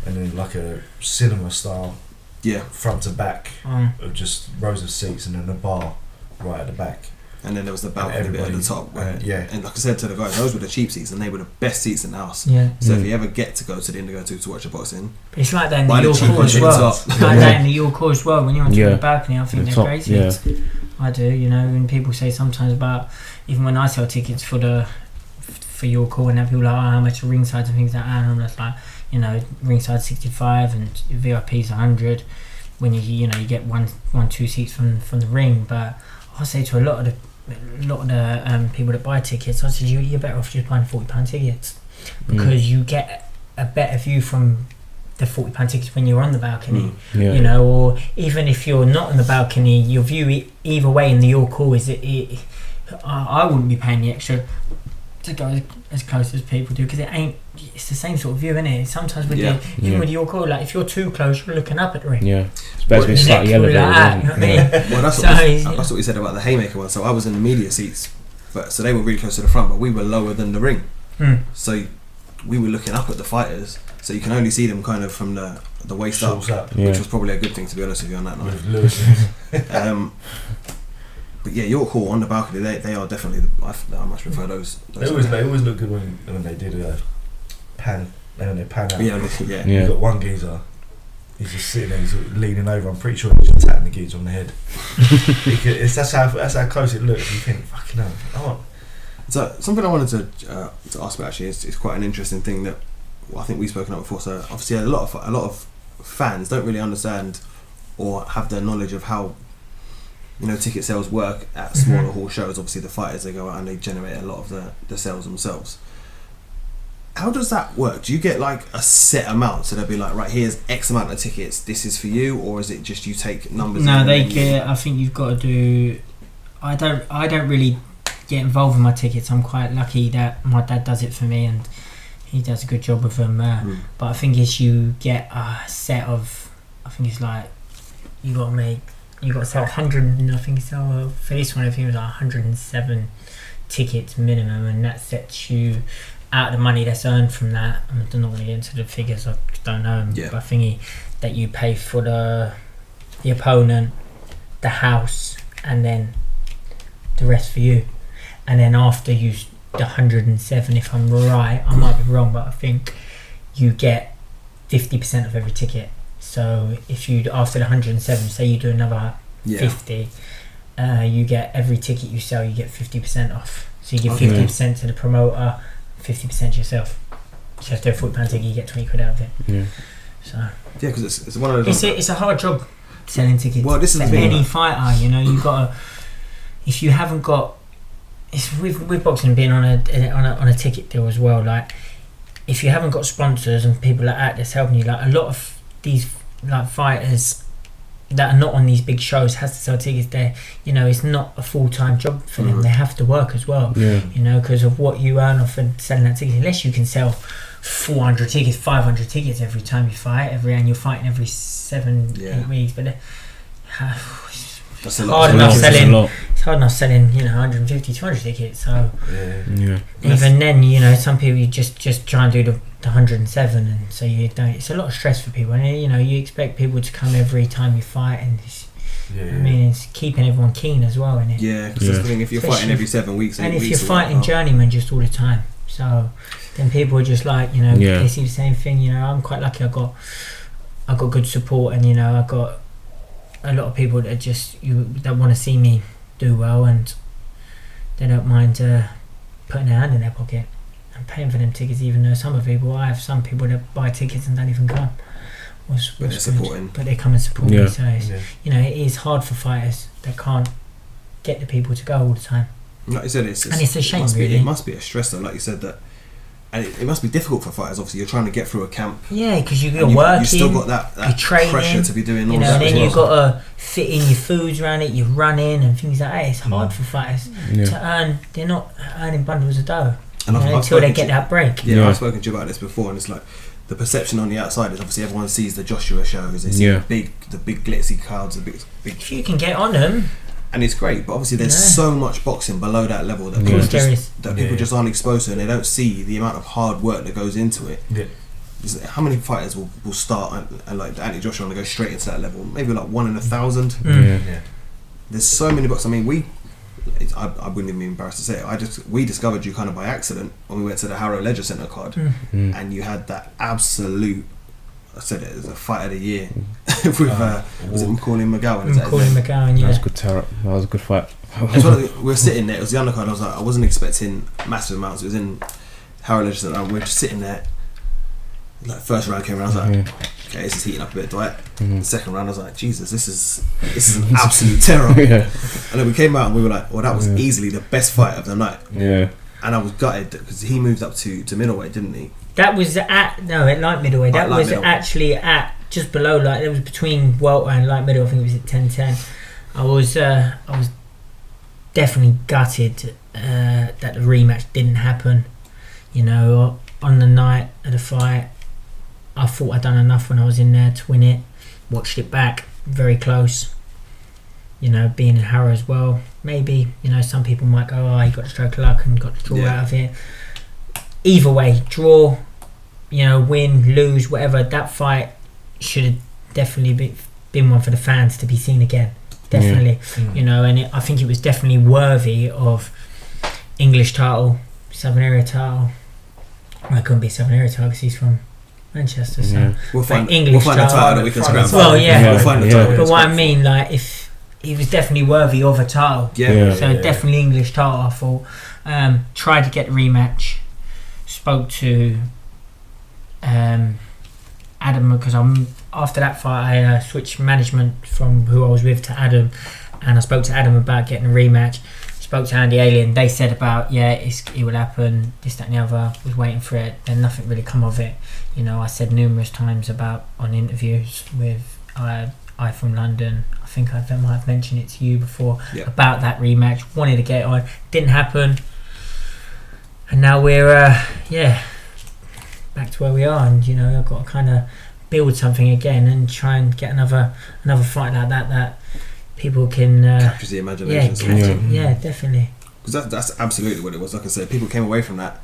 and then like a cinema style. Yeah, front to back of just rows of seats, and then a bar right at the back. And then there was the balcony bit at the top. And like I said to the guys, those were the cheap seats, and they were the best seats in the house. Yeah. So if you ever get to go to the Indigo to watch a boxing, it's like that in the York Hall as well. It's like that in the York Hall as well. When you're on the balcony, I think they're great seats. I do. You know, when people say sometimes about, even when I sell tickets for York Hall, and have people like, how much are ringside and things like that, and I'm just like, you know, ringside 65 and VIP's 100. When you get one 2 seats from the ring. But I say to a lot of the people that buy tickets, I said you're better off just buying £40 tickets, because you get a better view from the £40 tickets when you're on the balcony. You know, or even if you're not on the balcony, your view either way in the York Hall is I wouldn't be paying the extra to go as close as people do, because it's the same sort of view, isn't it? Sometimes with even with your call, like if you're too close, you're looking up at the ring. Yeah, it's better to be slightly elevated. Well, that's what we said about the Haymaker one. So I was in the media seats, so they were really close to the front, but we were lower than the ring. So we were looking up at the fighters, so you can only see them kind of from the waist up, which was probably a good thing, to be honest with you, on that night. But yeah, York Hall on the balcony, they are definitely. I much prefer those. They always look good when they do the pan. When they pan out. Yeah. You've got one geezer. He's just sitting there. He's leaning over. I'm pretty sure he's just tapping the geezer on the head. That's how close it looks. You think, fucking hell. Oh. So something I wanted to ask about actually is quite an interesting thing that I think we've spoken about before. So obviously a lot of fans don't really understand or have the knowledge of how, you know, ticket sales work at smaller hall shows. Obviously the fighters, they go out and they generate a lot of the sales themselves. How does that work? Do you get like a set amount, so they'll be like, right, here's X amount of tickets, this is for you, or is it just you take numbers? No, I think you've got to do. I don't really get involved in my tickets. I'm quite lucky that my dad does it for me, and he does a good job with them. But I think it's you get a set of. I think it's like you got to sell 100. I think so for this one. I think it was like 107 tickets minimum, and that sets you out of the money that's earned from that. I'm not going to get into the figures. I don't know. But I think that you pay for the opponent, the house, and then the rest for you. And then after the 107, if I'm right, I might be wrong, but I think you get 50% of every ticket. So if you, after the 107, say you do another 50, you get every ticket you sell, you get 50% off. So you give 50% to the promoter, 50% yourself. So if they're a £40 ticket, you get 20 quid out of it. Yeah. So because it's one of those. It's a hard job selling tickets. Well, this is for any fighter. You know, you gotta. If you haven't got, it's with boxing being on a ticket deal as well. Like, if you haven't got sponsors and people like that that's helping you, like a lot of these like fighters that are not on these big shows has to sell tickets there. You know, it's not a full-time job for them. They have to work as well. Yeah. You know, because of what you earn off of selling that ticket. Unless you can sell 400 tickets, 500 tickets every time you fight, and you're fighting every 7-8 weeks. But That's a hard lot. enough selling. lot. It's hard enough selling, 150, 200 tickets. So Yeah. even then, some people you just try and do the 107, and so you don't. It's a lot of stress for people. And you expect people to come every time you fight, and I mean, it's keeping everyone keen as well, isn't it? Yeah, because that's the thing. If you're fighting every 7 weeks, 8 and if weeks, you're fighting journeyman just all the time, so then people are just like, they see the same thing. I'm quite lucky. I got good support, and I got a lot of people that that want to see me do well, and they don't mind putting their hand in their pocket and paying for them tickets, even though I have some people that buy tickets and don't even come. But they're supporting. But they come and support me. Yeah. So it is hard for fighters that can't get the people to go all the time. Like you said, it's a shame, really. It must be a stress, though, like you said, that. And it must be difficult for fighters. Obviously, you're trying to get through a camp. Yeah, because you're working. You still got that you're training, pressure to be doing all that. And then as well. you've got to fit in your foods around it. You're running and things like that. It's hard for fighters to earn. They're not earning bundles of dough until they get that break. Yeah, I've spoken to you about this before, and it's like the perception on the outside is obviously everyone sees the Joshua shows. They see the big glitzy crowds, the big. If you can get on them. And it's great, but obviously there's so much boxing below that level that people just aren't exposed to, and they don't see the amount of hard work that goes into it. Yeah. How many fighters will start and like Anthony Joshua want to go straight into that level? Maybe like 1 in 1,000. Yeah. There's so many boxers. I mean, I wouldn't even be embarrassed to say it. We discovered you kind of by accident when we went to the Harrow Leisure Centre card, and you had that absolute. I said it as a fight of the year with was it McCauley McGowan? McGowan, yeah. That was good. That was a good fight. We were sitting there. It was the undercard. I was like, I wasn't expecting massive amounts. It was in Harrow Leisure Centre. We were just sitting there. Like first round came around, I was like, okay, this is heating up a bit, Dwight. The second round, I was like, Jesus, this is an absolute terror. And then we came out and we were like, well, that was easily the best fight of the night. Yeah. And I was gutted because he moved up to middleweight, didn't he? That was at light middleweight. That was actually at just below light. It was between welter and light middle. I think it was at 10-10. I was definitely gutted that the rematch didn't happen. On the night of the fight, I thought I'd done enough when I was in there to win it. Watched it back, very close. Being in Harrow as well. Maybe some people might go, oh, he got the stroke of luck and got the draw out of it. Either way, draw, win, lose, whatever, that fight should have definitely been one for the fans to be seen again. Definitely. And I think it was definitely worthy of English title, Southern Area title. Well, it couldn't be Southern Area title because he's from Manchester, so we'll find English a title that we can scrap. Well, We'll find a title. But what I mean, like, if he was definitely worthy of a title. Definitely English title, I thought. Tried to get the rematch. Spoke to Adam because after that fight I switched management from who I was with to Adam, and I spoke to Adam about getting a rematch. Spoke to Andy Alien. They said about it will happen, this, that and the other. Was waiting for it, and nothing really come of it. I said numerous times about on interviews with I from London. I think I might have mentioned it to you before about that rematch. Wanted to get it on, didn't happen. And now we're back to where we are, and I've got to kind of build something again and try and get another fight like that people can captures the imagination. Yeah, definitely. Because that's absolutely what it was. Like I said, people came away from that.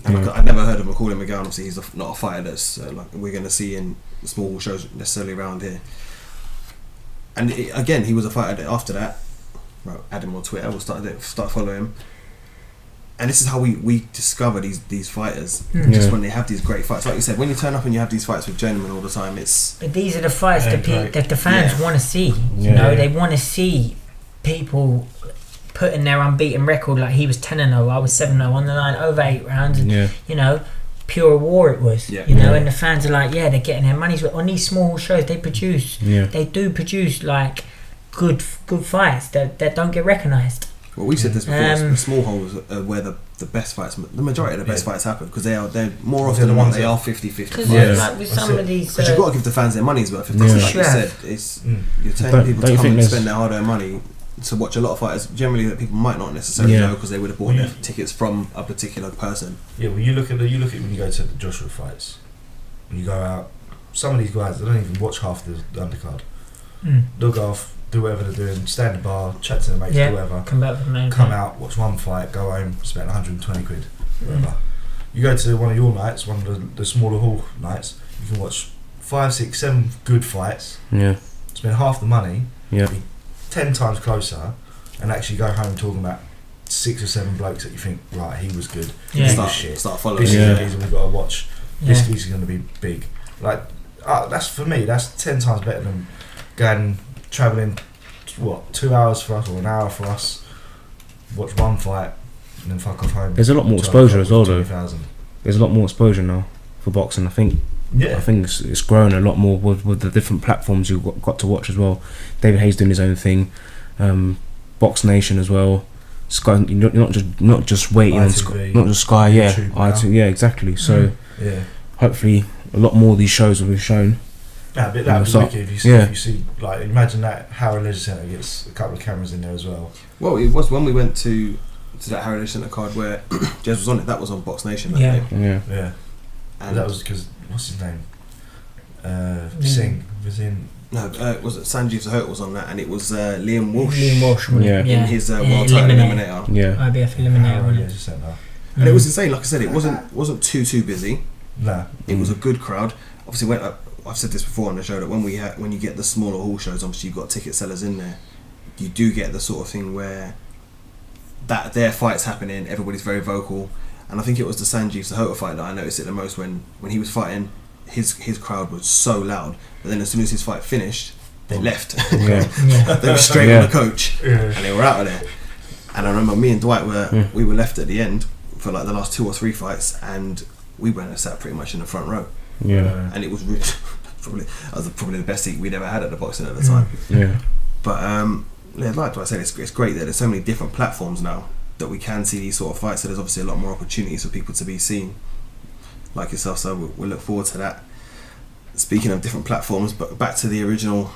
And I never heard of McCauley McGowan. Obviously, he's not a fighter that's like we're going to see in small shows necessarily around here. And again, he was a fighter that after that. Right, add him on Twitter. We'll start following him. And this is how we discover these fighters, just when they have these great fights. Like you said, when you turn up and you have these fights with journeymen all the time, But these are the fights that the fans want to see. They want to see people putting their unbeaten record. Like he was 10-0, I was 7-0 on the line over 8 rounds, and pure war it was. And the fans are like, they're getting their money's worth on these small shows. They produce, they do produce like good fights that don't get recognised. Well, we've said this before. The small holes are where the best fights, the majority of the best fights happen because they're more often than not they are 50-50 Because fights. like with some of these, Because you've got to give the fans their money's worth. If like you said, it's you're telling people to come and spend their hard-earned money to watch a lot of fighters generally that people might not necessarily know because they would have bought their tickets from a particular person. Yeah, well, you look at when you go to the Joshua fights, when you go out, some of these guys they don't even watch half the undercard. They'll go off, do whatever they're doing, stand in the bar, chat to their mates, do whatever. Come out, watch one fight, go home, spend 120 quid, whatever. You go to one of your nights, one of the smaller hall nights, you can watch 5, 6, 7 good fights. Yeah. Spend half the money. Yeah. Be 10 times closer, and actually go home talking about 6 or 7 blokes that you think, right, he was good. Yeah. Start following. This is the reason we've got to watch. This is going to be big. Like that's for me. That's 10 times better than going travelling. 2 hours for us or an hour for us? Watch one fight and then fuck off home. There's a lot more exposure as well, though. There's a lot more exposure now for boxing. I think it's grown a lot more with the different platforms you've got to watch as well. David Hayes doing his own thing, Box Nation as well. Sky, you're not just waiting ITV, on not just Sky, YouTube exactly. So hopefully a lot more of these shows will be shown. That would be wicked if you see, like, imagine that Harrow Leisure Centre gets a couple of cameras in there as well. Well, it was when we went to that Harrow Leisure Centre card where Jez was on it. That was on Box Nation that day. Yeah. And that was because what's his name? Singh was in. No, was it Sanjeev Sahota was on that, and it was Liam Walsh. In his world title eliminator. IBF eliminator. And it was insane. Like I said, it wasn't too busy. No, it was a good crowd. Obviously, I've said this before on the show that when you get the smaller hall shows, obviously you've got ticket sellers in there. You do get the sort of thing where that their fight's happening, everybody's very vocal, and I think it was the Sanjeev Sahota fight that I noticed it the most when he was fighting. His crowd was so loud, but then as soon as his fight finished, they left. They were straight on the coach, and they were out of there. And I remember me and Dwight we were left at the end for like the last 2 or 3 fights, and we went and sat pretty much in the front row. And it was really, probably the best seat we'd ever had at the boxing at the time. But like Dwight said, it's great that there's so many different platforms now that we can see these sort of fights. So there's obviously a lot more opportunities for people to be seen, like yourself. So we'll look forward to that. Speaking of different platforms, but back to the original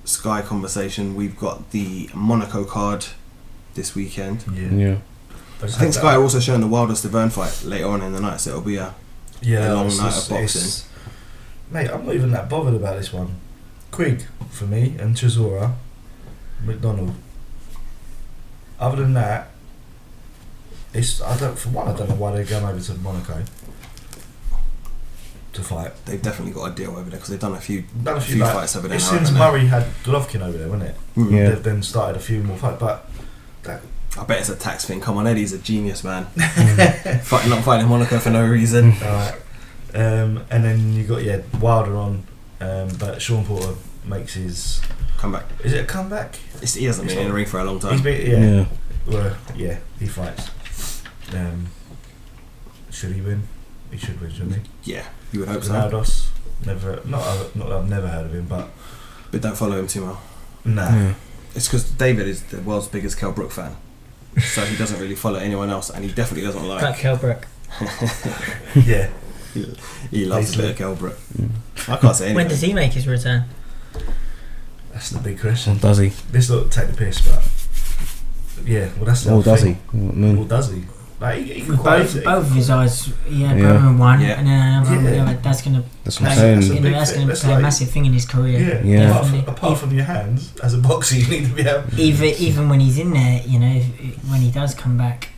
Sky conversation, we've got the Monaco card this weekend. I think Sky are also showing the Wilder Stavern fight later on in the night, so it'll be a long night of boxing. Mate, I'm not even that bothered about this one. Quigg for me and Chisora, McDonald. Other than that, I don't know why they're going over to Monaco to fight. They've definitely got a deal over there because they've done a few fights over there. Since Murray had Golovkin over there, wasn't it? They've then started a few more fights, but I bet it's a tax thing. Come on, Eddie's a genius, man. Not fighting Monaco for no reason. Alright. And then you got Wilder on, but Sean Porter makes his comeback. Is it a comeback? He hasn't been in the ring for a long time. He's been, Well, he fights. Should he win? He should win, shouldn't he? Yeah, you would hope so. Ronaldos, not that I've never heard of him, but don't follow him too well. Nah. It's because David is the world's biggest Kell Brook fan, so he doesn't really follow anyone else, and he definitely doesn't like Kell Brook. Yeah. He loves a bit of Kell Brook. I can't say anything. When does he make his return? That's the big question. Or does he? This look take the piss, but that's the does thing. he? Or does he? Like he can both of his eyes, Bowman one, and then another one, that's going to play a massive thing in his career. Apart from your hands, as a boxer, you need to be able. Even when he's in there, when he does come back,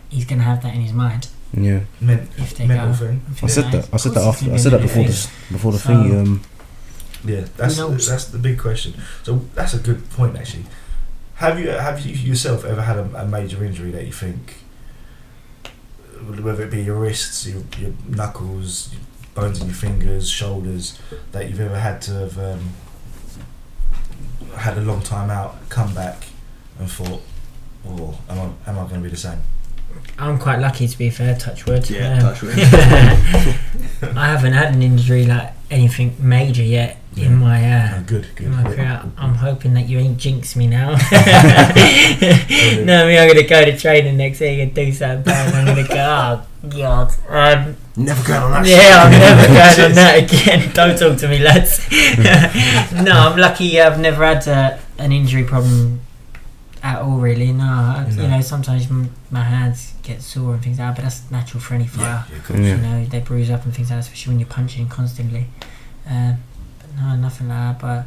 he's going to have that in his mind. Yeah. Mental thing. I said that before the thing. That's the big question. So that's a good point actually. Have you yourself ever had a major injury that you think, whether it be your wrists, your knuckles, your bones in your fingers, shoulders, that you've ever had to have had a long time out, come back and thought, am I going to be the same? I'm quite lucky, to be fair, touch wood. Touch wood. I haven't had an injury like anything major yet in my Good. in my career. I'm hoping that you ain't jinxed me now. No, I'm gonna go to training next week and do something bad. I'm gonna go. Oh God. Never going on that. Yeah, I'm never going on that again. Don't talk to me, lads. No, I'm lucky. I've never had an injury problem at all, really. No, you know, sometimes my hands get sore and things like that, but that's natural for any fighter. You know, they bruise up and things like that, especially when you're punching constantly. But no, nothing like that. But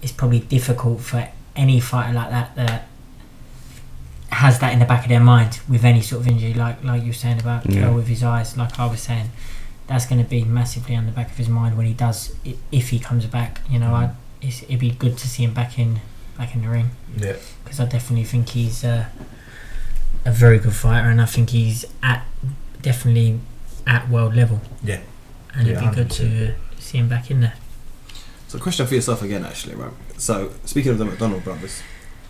it's probably difficult for any fighter like that has that in the back of their mind with any sort of injury, like you were saying about with his eyes. Like I was saying, that's going to be massively on the back of his mind when he does, if he comes back. You know, it'd be good to see him back in the ring. Yeah, because I definitely think he's a very good fighter, and I think he's definitely at world level. Yeah, and it'd be good to see him back in there. So, a question for yourself again, actually, right? So, speaking of the McDonald brothers,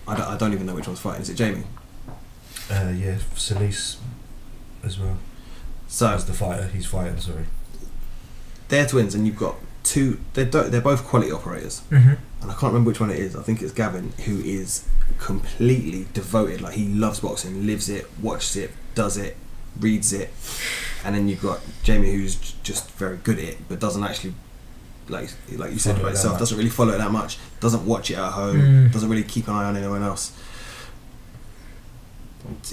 I don't even know which one's fighting. Is it Jamie? Yeah, Solis as well. So as the fighter, he's fighting. Sorry, they're twins, and you've got two. They're both quality operators, and I can't remember which one it is. I think it's Gavin, who is completely devoted. Like, he loves boxing, lives it, watches it, does it, reads it, and then you've got Jamie, who's just very good at it, but doesn't actually. Like you said about yourself, doesn't really follow it that much, doesn't watch it at home, doesn't really keep an eye on anyone else.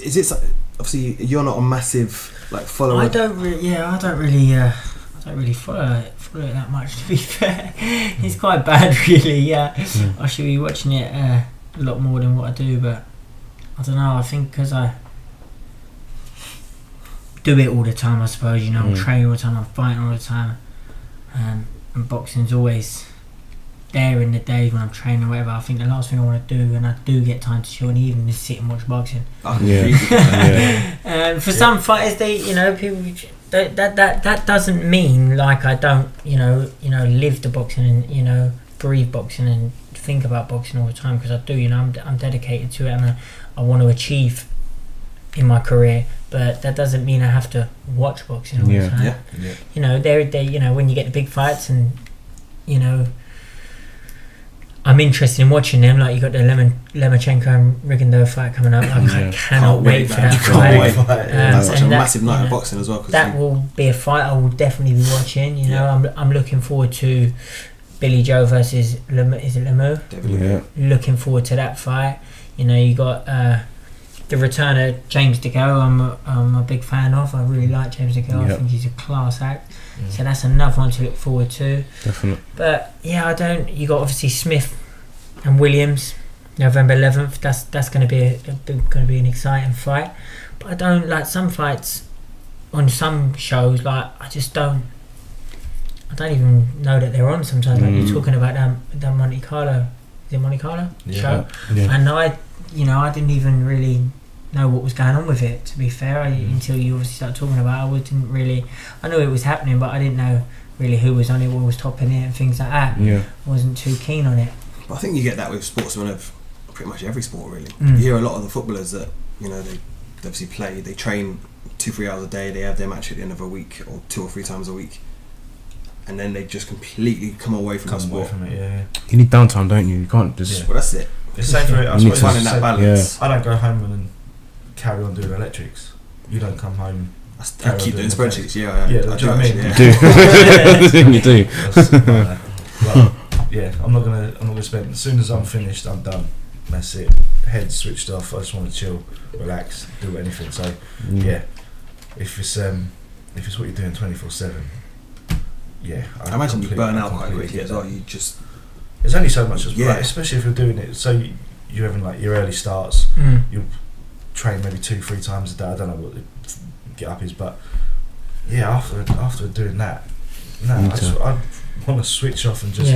Is it obviously you're not a massive follower? I don't really follow it that much, to be fair. It's quite bad, really. I should be watching it a lot more than what I do, but I don't know. I think because I do it all the time, I suppose. You know, I'm training all the time, I'm fighting all the time, and boxing's always there in the days when I'm training or whatever. I think the last thing I want to do, and I do get time to chill in the evening, is sit and watch boxing. For some fighters, people that doesn't mean like I don't live the boxing and breathe boxing and think about boxing all the time, because I do. I'm dedicated to it, and I want to achieve in my career, but that doesn't mean I have to watch boxing all the time. When you get the big fights, and I'm interested in watching them. Like, you got the Lemachenko and Rigondeaux fight coming up. I cannot wait for that fight. That's such a massive night of boxing as well. That will be a fight I will definitely be watching. I'm looking forward to Billy Joe versus Lemieux. Looking forward to that fight. You got the return of James DeGale. I'm a big fan of. I really like James DeGale. I think he's a class act. So that's another one to look forward to. Definitely. But you got obviously Smith and Williams, November 11th. That's going to be an exciting fight. But I don't like some fights on some shows. Like, I don't even know that they're on sometimes. Like, you're talking about that Monte Carlo. Is it Monte Carlo show? And I didn't even really know what was going on with it, to be fair, until you obviously started talking about it. I knew it was happening, but I didn't know really who was on it, what was topping it and things like that. I wasn't too keen on it. But I think you get that with sportsmen of pretty much every sport, really. You hear a lot of the footballers that they obviously play, they train 2-3 hours a day, they have their match at the end of a week or 2 or 3 times a week, and then they just completely come away from the sport. You need downtime, don't you? You can't just... Well, that's it. It's safe for it. I suppose finding that balance. I don't go home and then carry on doing electrics. You don't come home. I keep doing spreadsheets. I do. You know what I mean? You do. Well, I'm not gonna spend. As soon as I'm finished, I'm done. That's it. Head switched off. I just want to chill, relax, do anything. So if it's what you're doing 24/7, I imagine you burn out quite quickly as well. There's only so much as well, especially if you're doing it. So you're having like your early starts. You'll train maybe 2-3 times a day. I don't know what the get up is, but after doing that, I want to switch off and just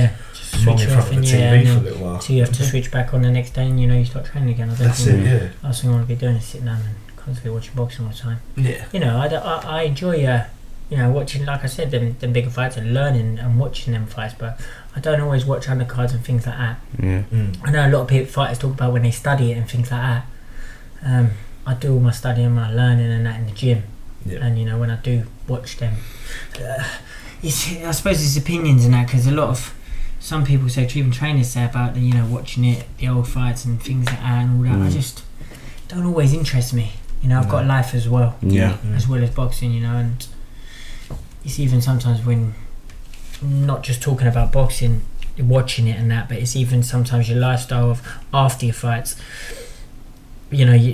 long in front of the TV for a little while. So you have to switch back on the next day, and you start training again. That's it. Last thing I want to be doing is sitting down and constantly watching boxing all the time. I enjoy watching, like I said, them bigger fights and learning and watching them fights, but I don't always watch undercards and things like that. I know a lot of fighters talk about when they study it and things like that. I do all my studying, my learning and that in the gym, and when I do watch them, I suppose it's opinions and that, because some people say, even trainers say about watching the old fights and things like that and all that. I just don't always interest me. I've got life as well. As well as boxing. And it's even sometimes when not just talking about boxing, watching it and that, but it's even sometimes your lifestyle of after your fights.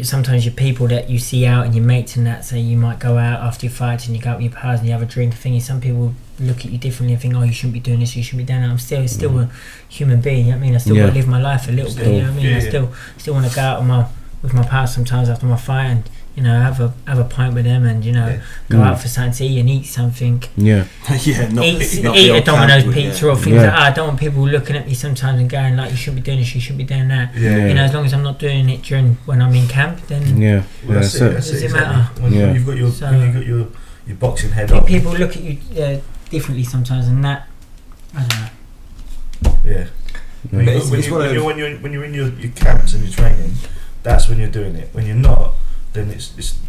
Sometimes your people that you see out and your mates and that, say you might go out after your fights and you go out with your pals and you have a drink. Thingy, some people look at you differently and think, oh, you shouldn't be doing this, you shouldn't be doing that. I'm still a human being. I still got to live my life a little bit. I still want to go out with my pals sometimes after my fight and have a pint with them and go out for something to eat and eat something. Not eat the a Domino's pizza or things like that. I don't want people looking at me sometimes and going like, you shouldn't be doing this, you shouldn't be doing that. As long as I'm not doing it when I'm in camp, then that's it. Does it matter? When you've got your boxing head up, people look at you differently sometimes, and that I don't know. Yeah. When you're in your camps and you're training, that's when you're doing it. When you're not, then it's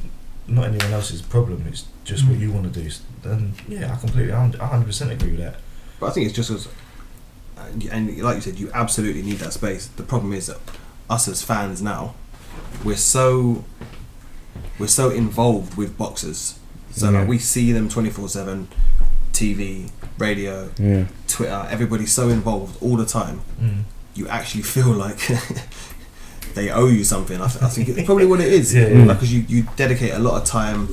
not anyone else's problem. It's just what you want to do. Then I completely, 100% agree with that. But I think it's just as, and like you said, you absolutely need that space. The problem is that us as fans now, we're so involved with boxers. So like we see them 24/7, TV, radio, Twitter. Everybody's so involved all the time. You actually feel like they owe you something. I think it's probably what it is. Because you dedicate a lot of time,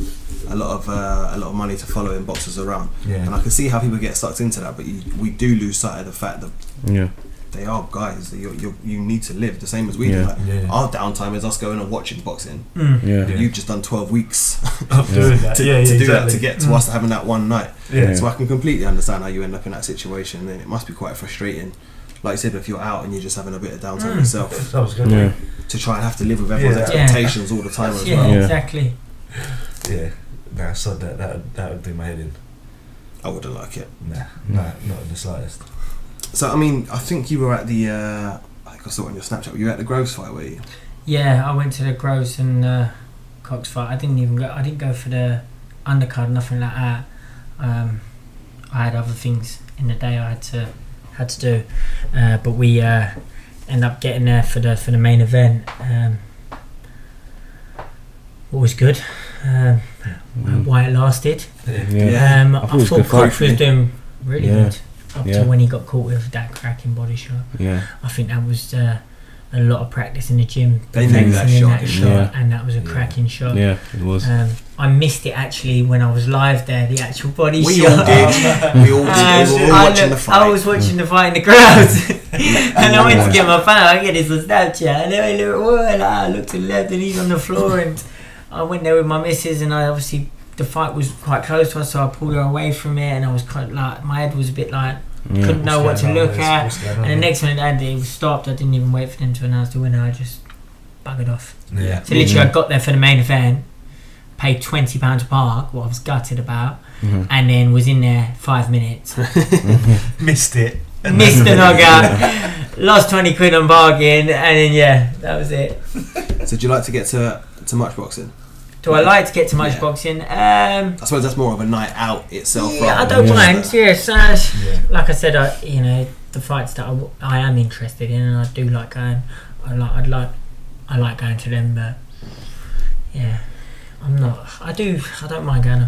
a lot of money to following boxers around. And I can see how people get sucked into that. But we do lose sight of the fact that they are guys that you need to live the same as we do. Like, our downtime is us going and watching boxing. You've just done 12 weeks of doing that. to do that, to get to us having that one night. So I can completely understand how you end up in that situation, and it must be quite frustrating. Like I said, if you're out and you're just having a bit of downtime yourself, to try and have to live with everyone's expectations all the time as well. Exactly. So that would do my head in. I wouldn't like it. Nah, not in the slightest. So I mean, I think you were at the. I think I saw it on your Snapchat. You were at the Groves fight, were you? Yeah, I went to the Groves and Cox fight. I didn't go for the undercard, nothing like that. I had other things in the day I had to do, but we ended up getting there for the main event. What was good. Why it lasted. I thought Cox was doing really good up to when he got caught with that cracking body shot. I think that was a lot of practice in the gym. They knew that shot, and that was a cracking shot. Yeah, it was. I missed it actually when I was live there. The actual body shot. We all did. We all were all watching the fight. I was watching the fight in the crowds, and I went to get my phone. I get this on Snapchat, and then I looked to the left, and he's on the floor, and I went there with my missus, and I obviously the fight was quite close to us, so I pulled her away from it, and I was kind of like, my head was a bit like, couldn't know what to look at, and the next minute it was stopped. I didn't even wait for them to announce the winner. I just buggered off. So literally I got there for the main event, paid £20 to park, what I was gutted about, and then was in there 5 minutes. Missed it. Missed the knockout, lost 20 quid on bargain, and then that was it. So do you like to get to much boxing? Do I like to get to much boxing? I suppose that's more of a night out itself. Yeah, I don't mind. Like I said, the fights that I am interested in, and I do like going. I like going to them, but I'm not. I don't mind going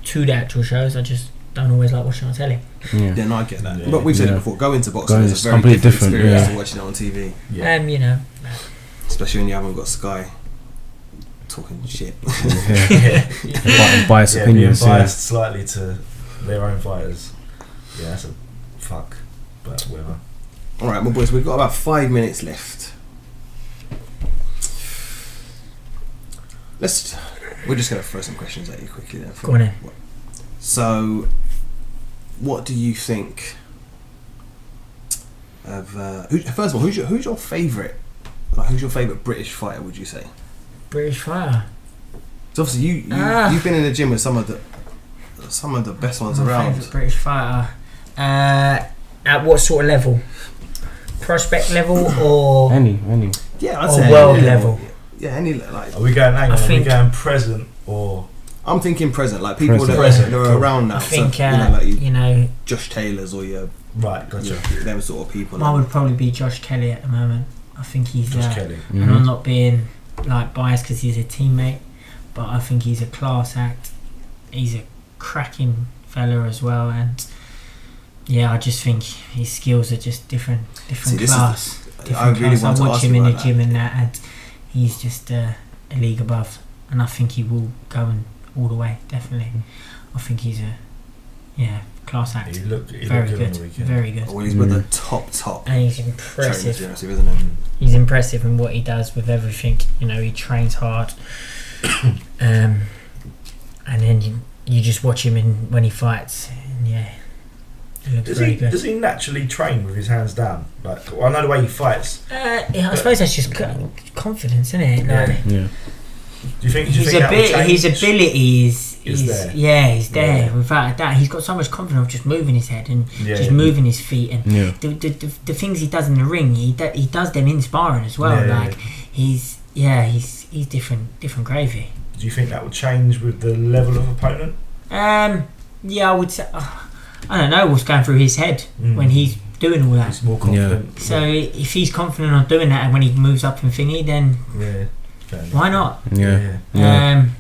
to the actual shows. I just don't always like watching on telly. Yeah, no, I get that. But we've said it before. Going to boxing is a very different experience to watching it on TV. Especially when you haven't got Sky talking shit. Biased opinions. Being biased slightly to their own fighters. Yeah, that's a fuck. But whatever. Alright, well boys, we've got about 5 minutes left. We're just going to throw some questions at you quickly then. Go on in. So, what do you think of... first of all, who's your favourite? Like, who's your favourite British fighter, would you say? British fighter. So obviously you've been in the gym with some of the best ones around. Favourite British fighter. At what sort of level? Prospect level or any? Yeah, I'd or say world level. Yeah, any like. Are we going present or I'm thinking present, like people Present. that are around now. I think so, like you know, Josh Taylors or your Right, gotcha. them sort of people. mine would probably be Josh Kelly at the moment. I think he's Josh Kelly. and I'm not being like biased because he's a teammate, but I think he's a class act. He's a cracking fella as well, and I just think his skills are just different class. I really want to watch ask him you in the about gym and that, and he's just a league above, and I think he will go all the way. Definitely, I think he's a class act. He looked Very good good, on the weekend. very good, Well, he's with the top and he's trainers, impressive. isn't he? He's impressive in what he does with everything. You know, he trains hard, and then you just watch him when he fights, and he looks very good. Does he naturally train with his hands down? Like, I know the way he fights. I suppose that's just confidence, isn't it? Like, Yeah. Do you think his that will change? ability is there. Yeah, he's there. Yeah. Without that, he's got so much confidence of just moving his head and Yeah. moving his feet, and Yeah. the things he does in the ring, he does them in sparring as well. Yeah, like he's different gravy. Do you think that will change with the level of opponent? I would say. I don't know what's going through his head when he's doing all that. He's more confident. So if he's confident on doing that, and when he moves up and thingy, then why not? Yeah. And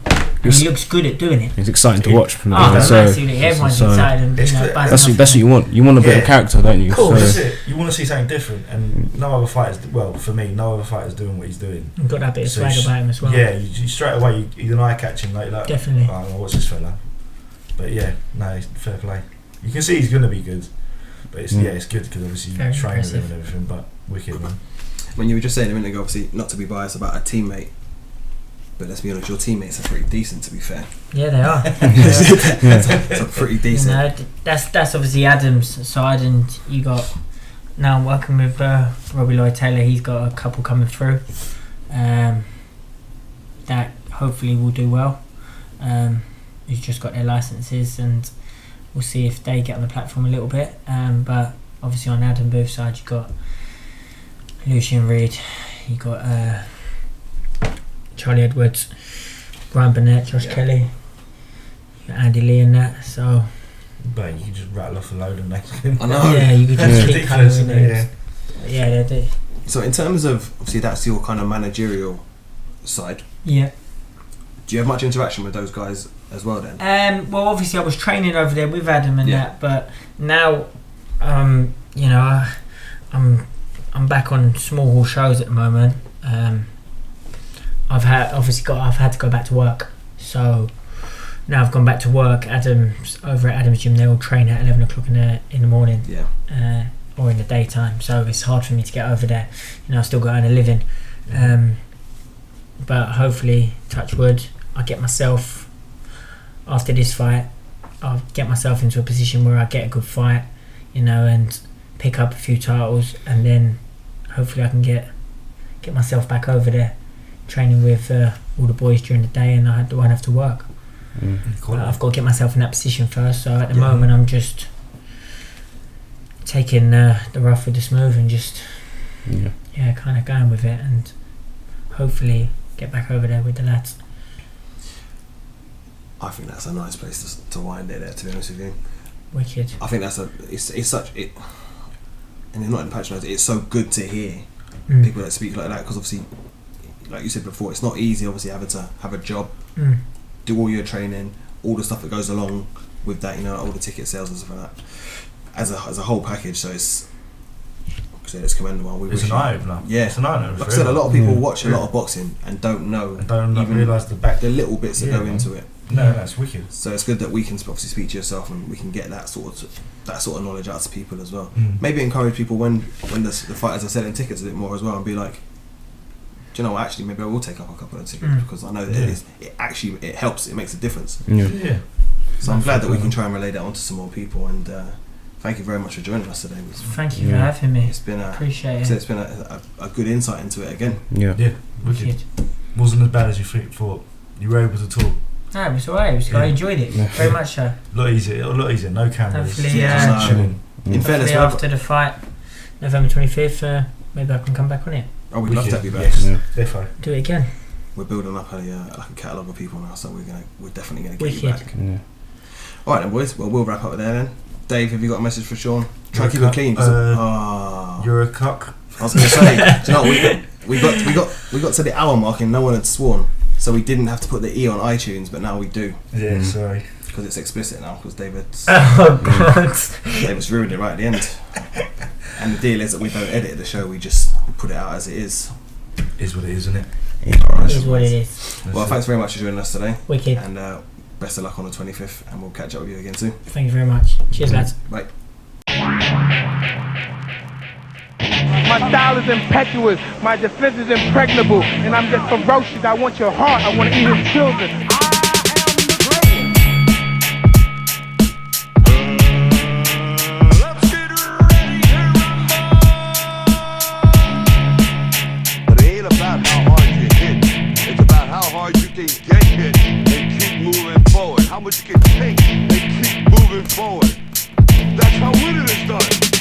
he looks good at doing it. It's exciting to watch from the absolutely. Everyone's excited. And, that's what you want. You want a bit of character, don't you? Cool. So, That's it. You want to see something different, and no other fighters. Well, for me, no other fighters doing what he's doing. You've got that bit of So swag about him as well. Yeah, you straight away he's an eye catching. Like Definitely. Oh, well, what's this fella? But yeah, no, fair play. You can see he's going to be good, but it's it's good because obviously you train with him and everything. But wicked, man. When you were just saying a minute ago, obviously not to be biased about a teammate, but let's be honest, your teammates are pretty decent. To be fair, Yeah, they are. so pretty decent. You know, that's obviously Adam's side, and you got now I'm working with Robbie Lloyd Taylor. He's got a couple coming through that hopefully will do well. Who's just got their licenses, and we'll see if they get on the platform a little bit. But obviously on Adam Booth's side, you got Lucian Reed, you got Charlie Edwards, Brian Burnett, Josh Kelly, you got Andy Lee and that. So But you can just rattle off a load and make I know. yeah, you could just keep ridiculous, coming isn't it? in. Yeah, they do. So in terms of obviously that's your kind of managerial side. Yeah. Do you have much interaction with those guys as well then? Well, obviously I was training over there with Adam and Yeah. that, but now, you know, I'm back on small hall shows at the moment. I've had to go back to work, so now I've gone back to work. Adam's over at Adam's gym. They all train at 11 o'clock in the morning, or in the daytime. So it's hard for me to get over there. You know, I still got to earn a living. But hopefully, touch wood, I get myself after this fight. I'll get myself into a position where I get a good fight, you know, and pick up a few titles, and then hopefully I can get myself back over there, training with all the boys during the day, and I won't have to work. But I've got to get myself in that position first. So at the moment, I'm just taking the rough with the smooth and just kind of going with it, and hopefully get back over there with the lads. I think that's a nice place to wind it there, to be honest with you. Wicked. I think that's it's such it, and it's not in patronising. It's so good to hear people that speak like that, because obviously, like you said before, it's not easy. Obviously, having to have a job, do all your training, all the stuff that goes along with that. You know, all the ticket sales and stuff like that, as a whole package. So it's commendable. It's an eye opener. Yeah, it's an eye opener. Like I said, a lot of people watch a lot of boxing and don't know, even realise the little bits that go into it. No, that's wicked. So it's good that we can obviously speak to yourself, and we can get that sort of knowledge out to people as well. Maybe encourage people when the fighters are selling tickets a bit more as well, and be like, do you know what, actually maybe I will take up a couple of tickets because I know that it helps, it makes a difference. So I'm glad that we can try and relay that onto some more people, and thank you very much for joining us today. Thank you for having me. It's been appreciate it. It's been a good insight into it again. Wicked. Wasn't as bad as you thought. You were able to talk. No, it was alright. I enjoyed it very much so. A lot easier. No cameras. Hopefully, chilling. In fairness, after the fight, November 25th, maybe I can come back on it. Oh, we'd love to have you back. Yes, defo. Do it again. we're building up like a catalogue of people now, so we're definitely gonna get you Wicked. back. Yeah. All right then, boys. Well, we'll wrap up there then. Dave, have you got a message for Sean? Try and keep it clean. You're a cuck. I was gonna say, do you know what, we got to the hour mark and no one had sworn, so we didn't have to put the E on iTunes, but now we do Yeah, sorry. because it's explicit now because David's Oh God. David's ruined it right at the end. And the deal is that we don't edit the show; we just put it out as it is. Is what it is, isn't it? It is what it is. Well, thanks very much for joining us today, Wicked. and best of luck on the 25th, and we'll catch up with you again soon. Thank you very much. Cheers, lads. Bye. My style is impetuous, my defense is impregnable, and I'm just ferocious. I want your heart, I want to eat his children. Let's get ready to rumble. But it ain't about how hard you hit. It's about how hard you can get hit and keep moving forward. How much you can take and keep moving forward. That's how winning is done.